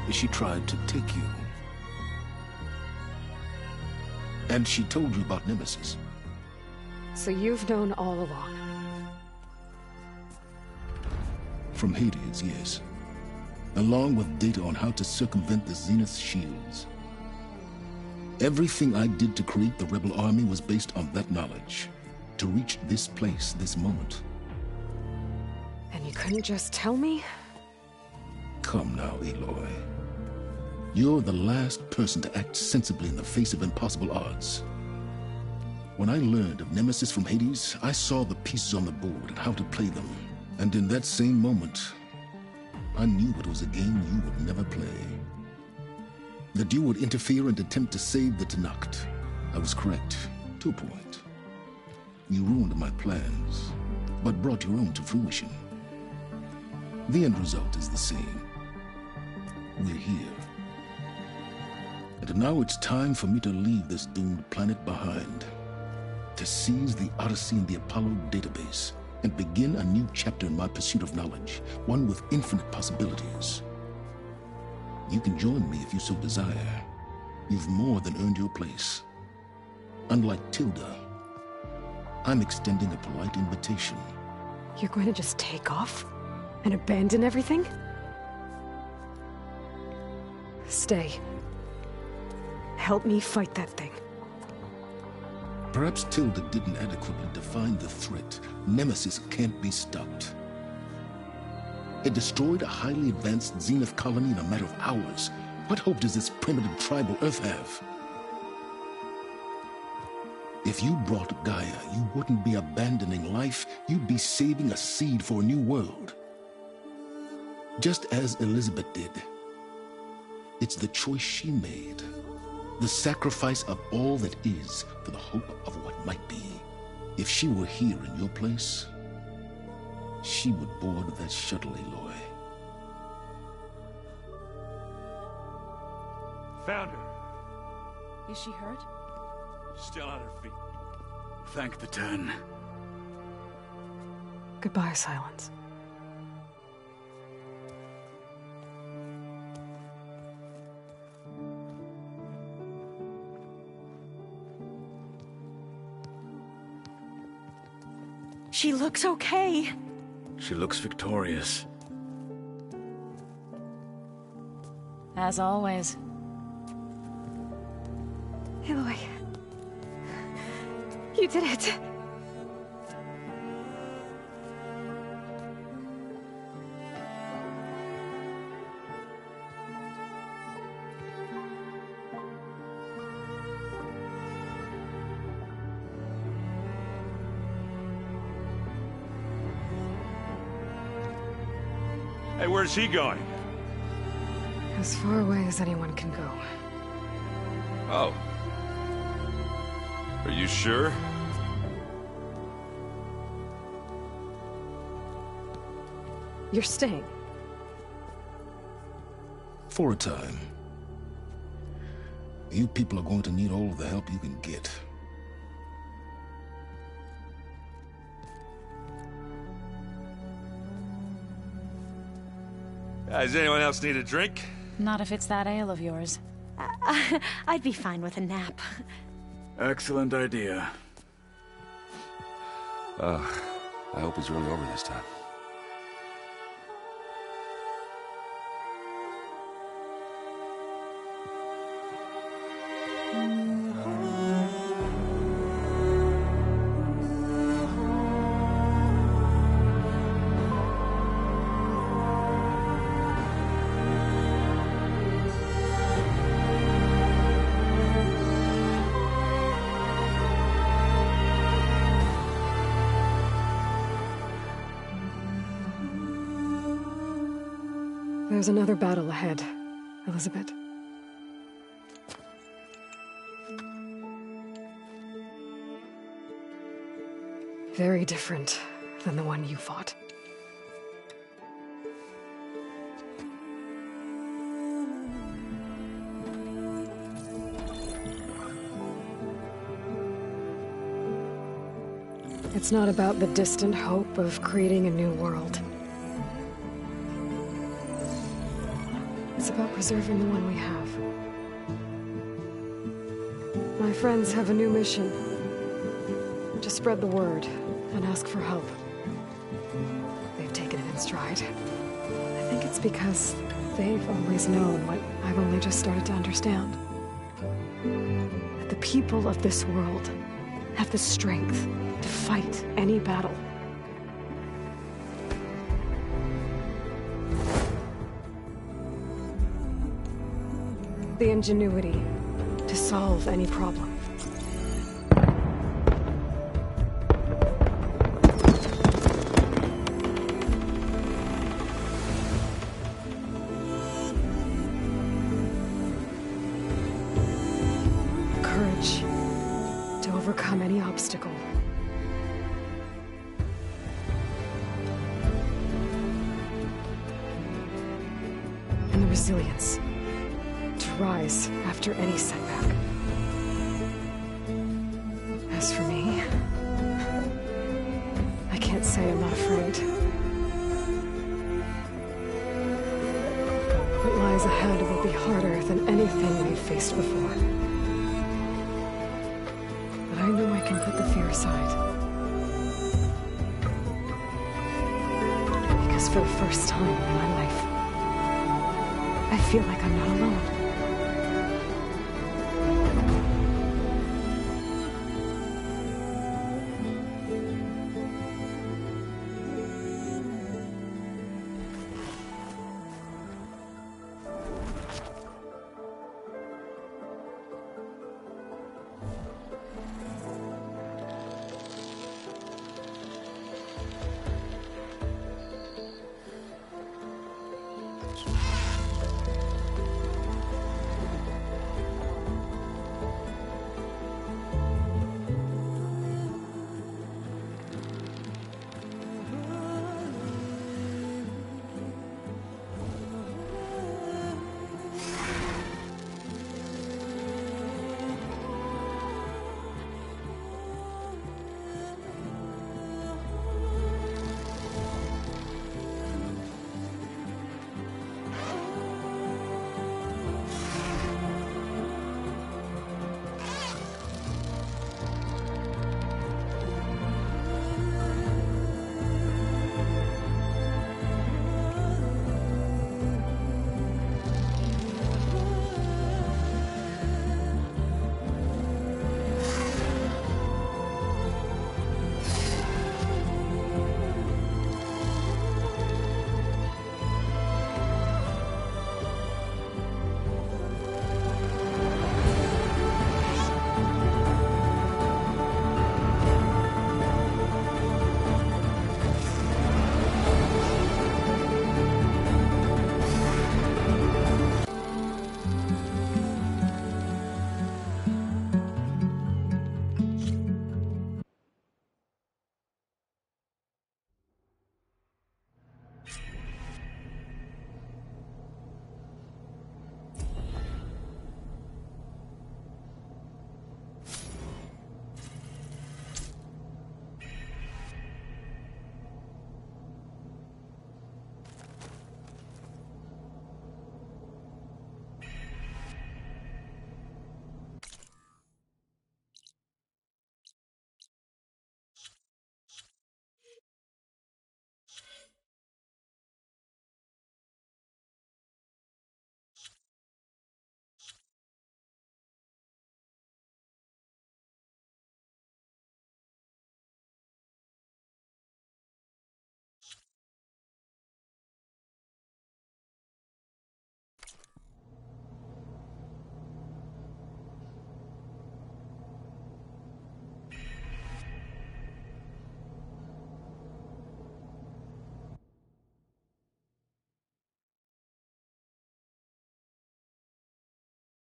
She tried to take you. And she told you about Nemesis. So you've known all along. From Hades, yes. Along with data on how to circumvent the Zenith shields. Everything I did to create the rebel army was based on that knowledge. To reach this place, this moment. And you couldn't just tell me? Come now, Aloy. You're the last person to act sensibly in the face of impossible odds. When I learned of Nemesis from Hades, I saw the pieces on the board and how to play them. And in that same moment, I knew it was a game you would never play. That you would interfere and attempt to save the Tenakth. I was correct, to a point. You ruined my plans, but brought your own to fruition. The end result is the same. We're here. And now it's time for me to leave this doomed planet behind. To seize the Odyssey and the Apollo database, and begin a new chapter in my pursuit of knowledge, one with infinite possibilities. You can join me if you so desire. You've more than earned your place. Unlike Tilda, I'm extending a polite invitation. You're going to just take off? And abandon everything? Stay. Help me fight that thing. Perhaps Tilda didn't adequately define the threat. Nemesis can't be stopped. It destroyed a highly advanced Zenith colony in a matter of hours. What hope does this primitive tribal Earth have? If you brought Gaia, you wouldn't be abandoning life, you'd be saving a seed for a new world. Just as Elizabeth did. It's the choice she made. The sacrifice of all that is for the hope of what might be. If she were here in your place, she would board that shuttle, Aloy. Found her. Is she hurt? Still on her feet. Thank the 10. Goodbye, Silence. She looks okay. She looks victorious. As always. Aloy. You did it. Hey, where's he going? As far away as anyone can go. Oh. Are you sure? You're staying. For a time. You people are going to need all of the help you can get. Does anyone else need a drink? Not if it's that ale of yours. I'd be fine with a nap. Excellent idea. I hope it's really over this time. There's another battle ahead, Elizabeth. Very different than the one you fought. It's not about the distant hope of creating a new world. It's about preserving the one we have. My friends have a new mission. To spread the word and ask for help. They've taken it in stride. I think it's because they've always known what I've only just started to understand. That the people of this world have the strength to fight any battle. The ingenuity to solve any problem. Courage to overcome any obstacle. And the resilience to rise after any setback. As for me, I can't say I'm not afraid. What lies ahead will be harder than anything we've faced before. But I know I can put the fear aside. Because for the first time in my life, I feel like I'm not alone.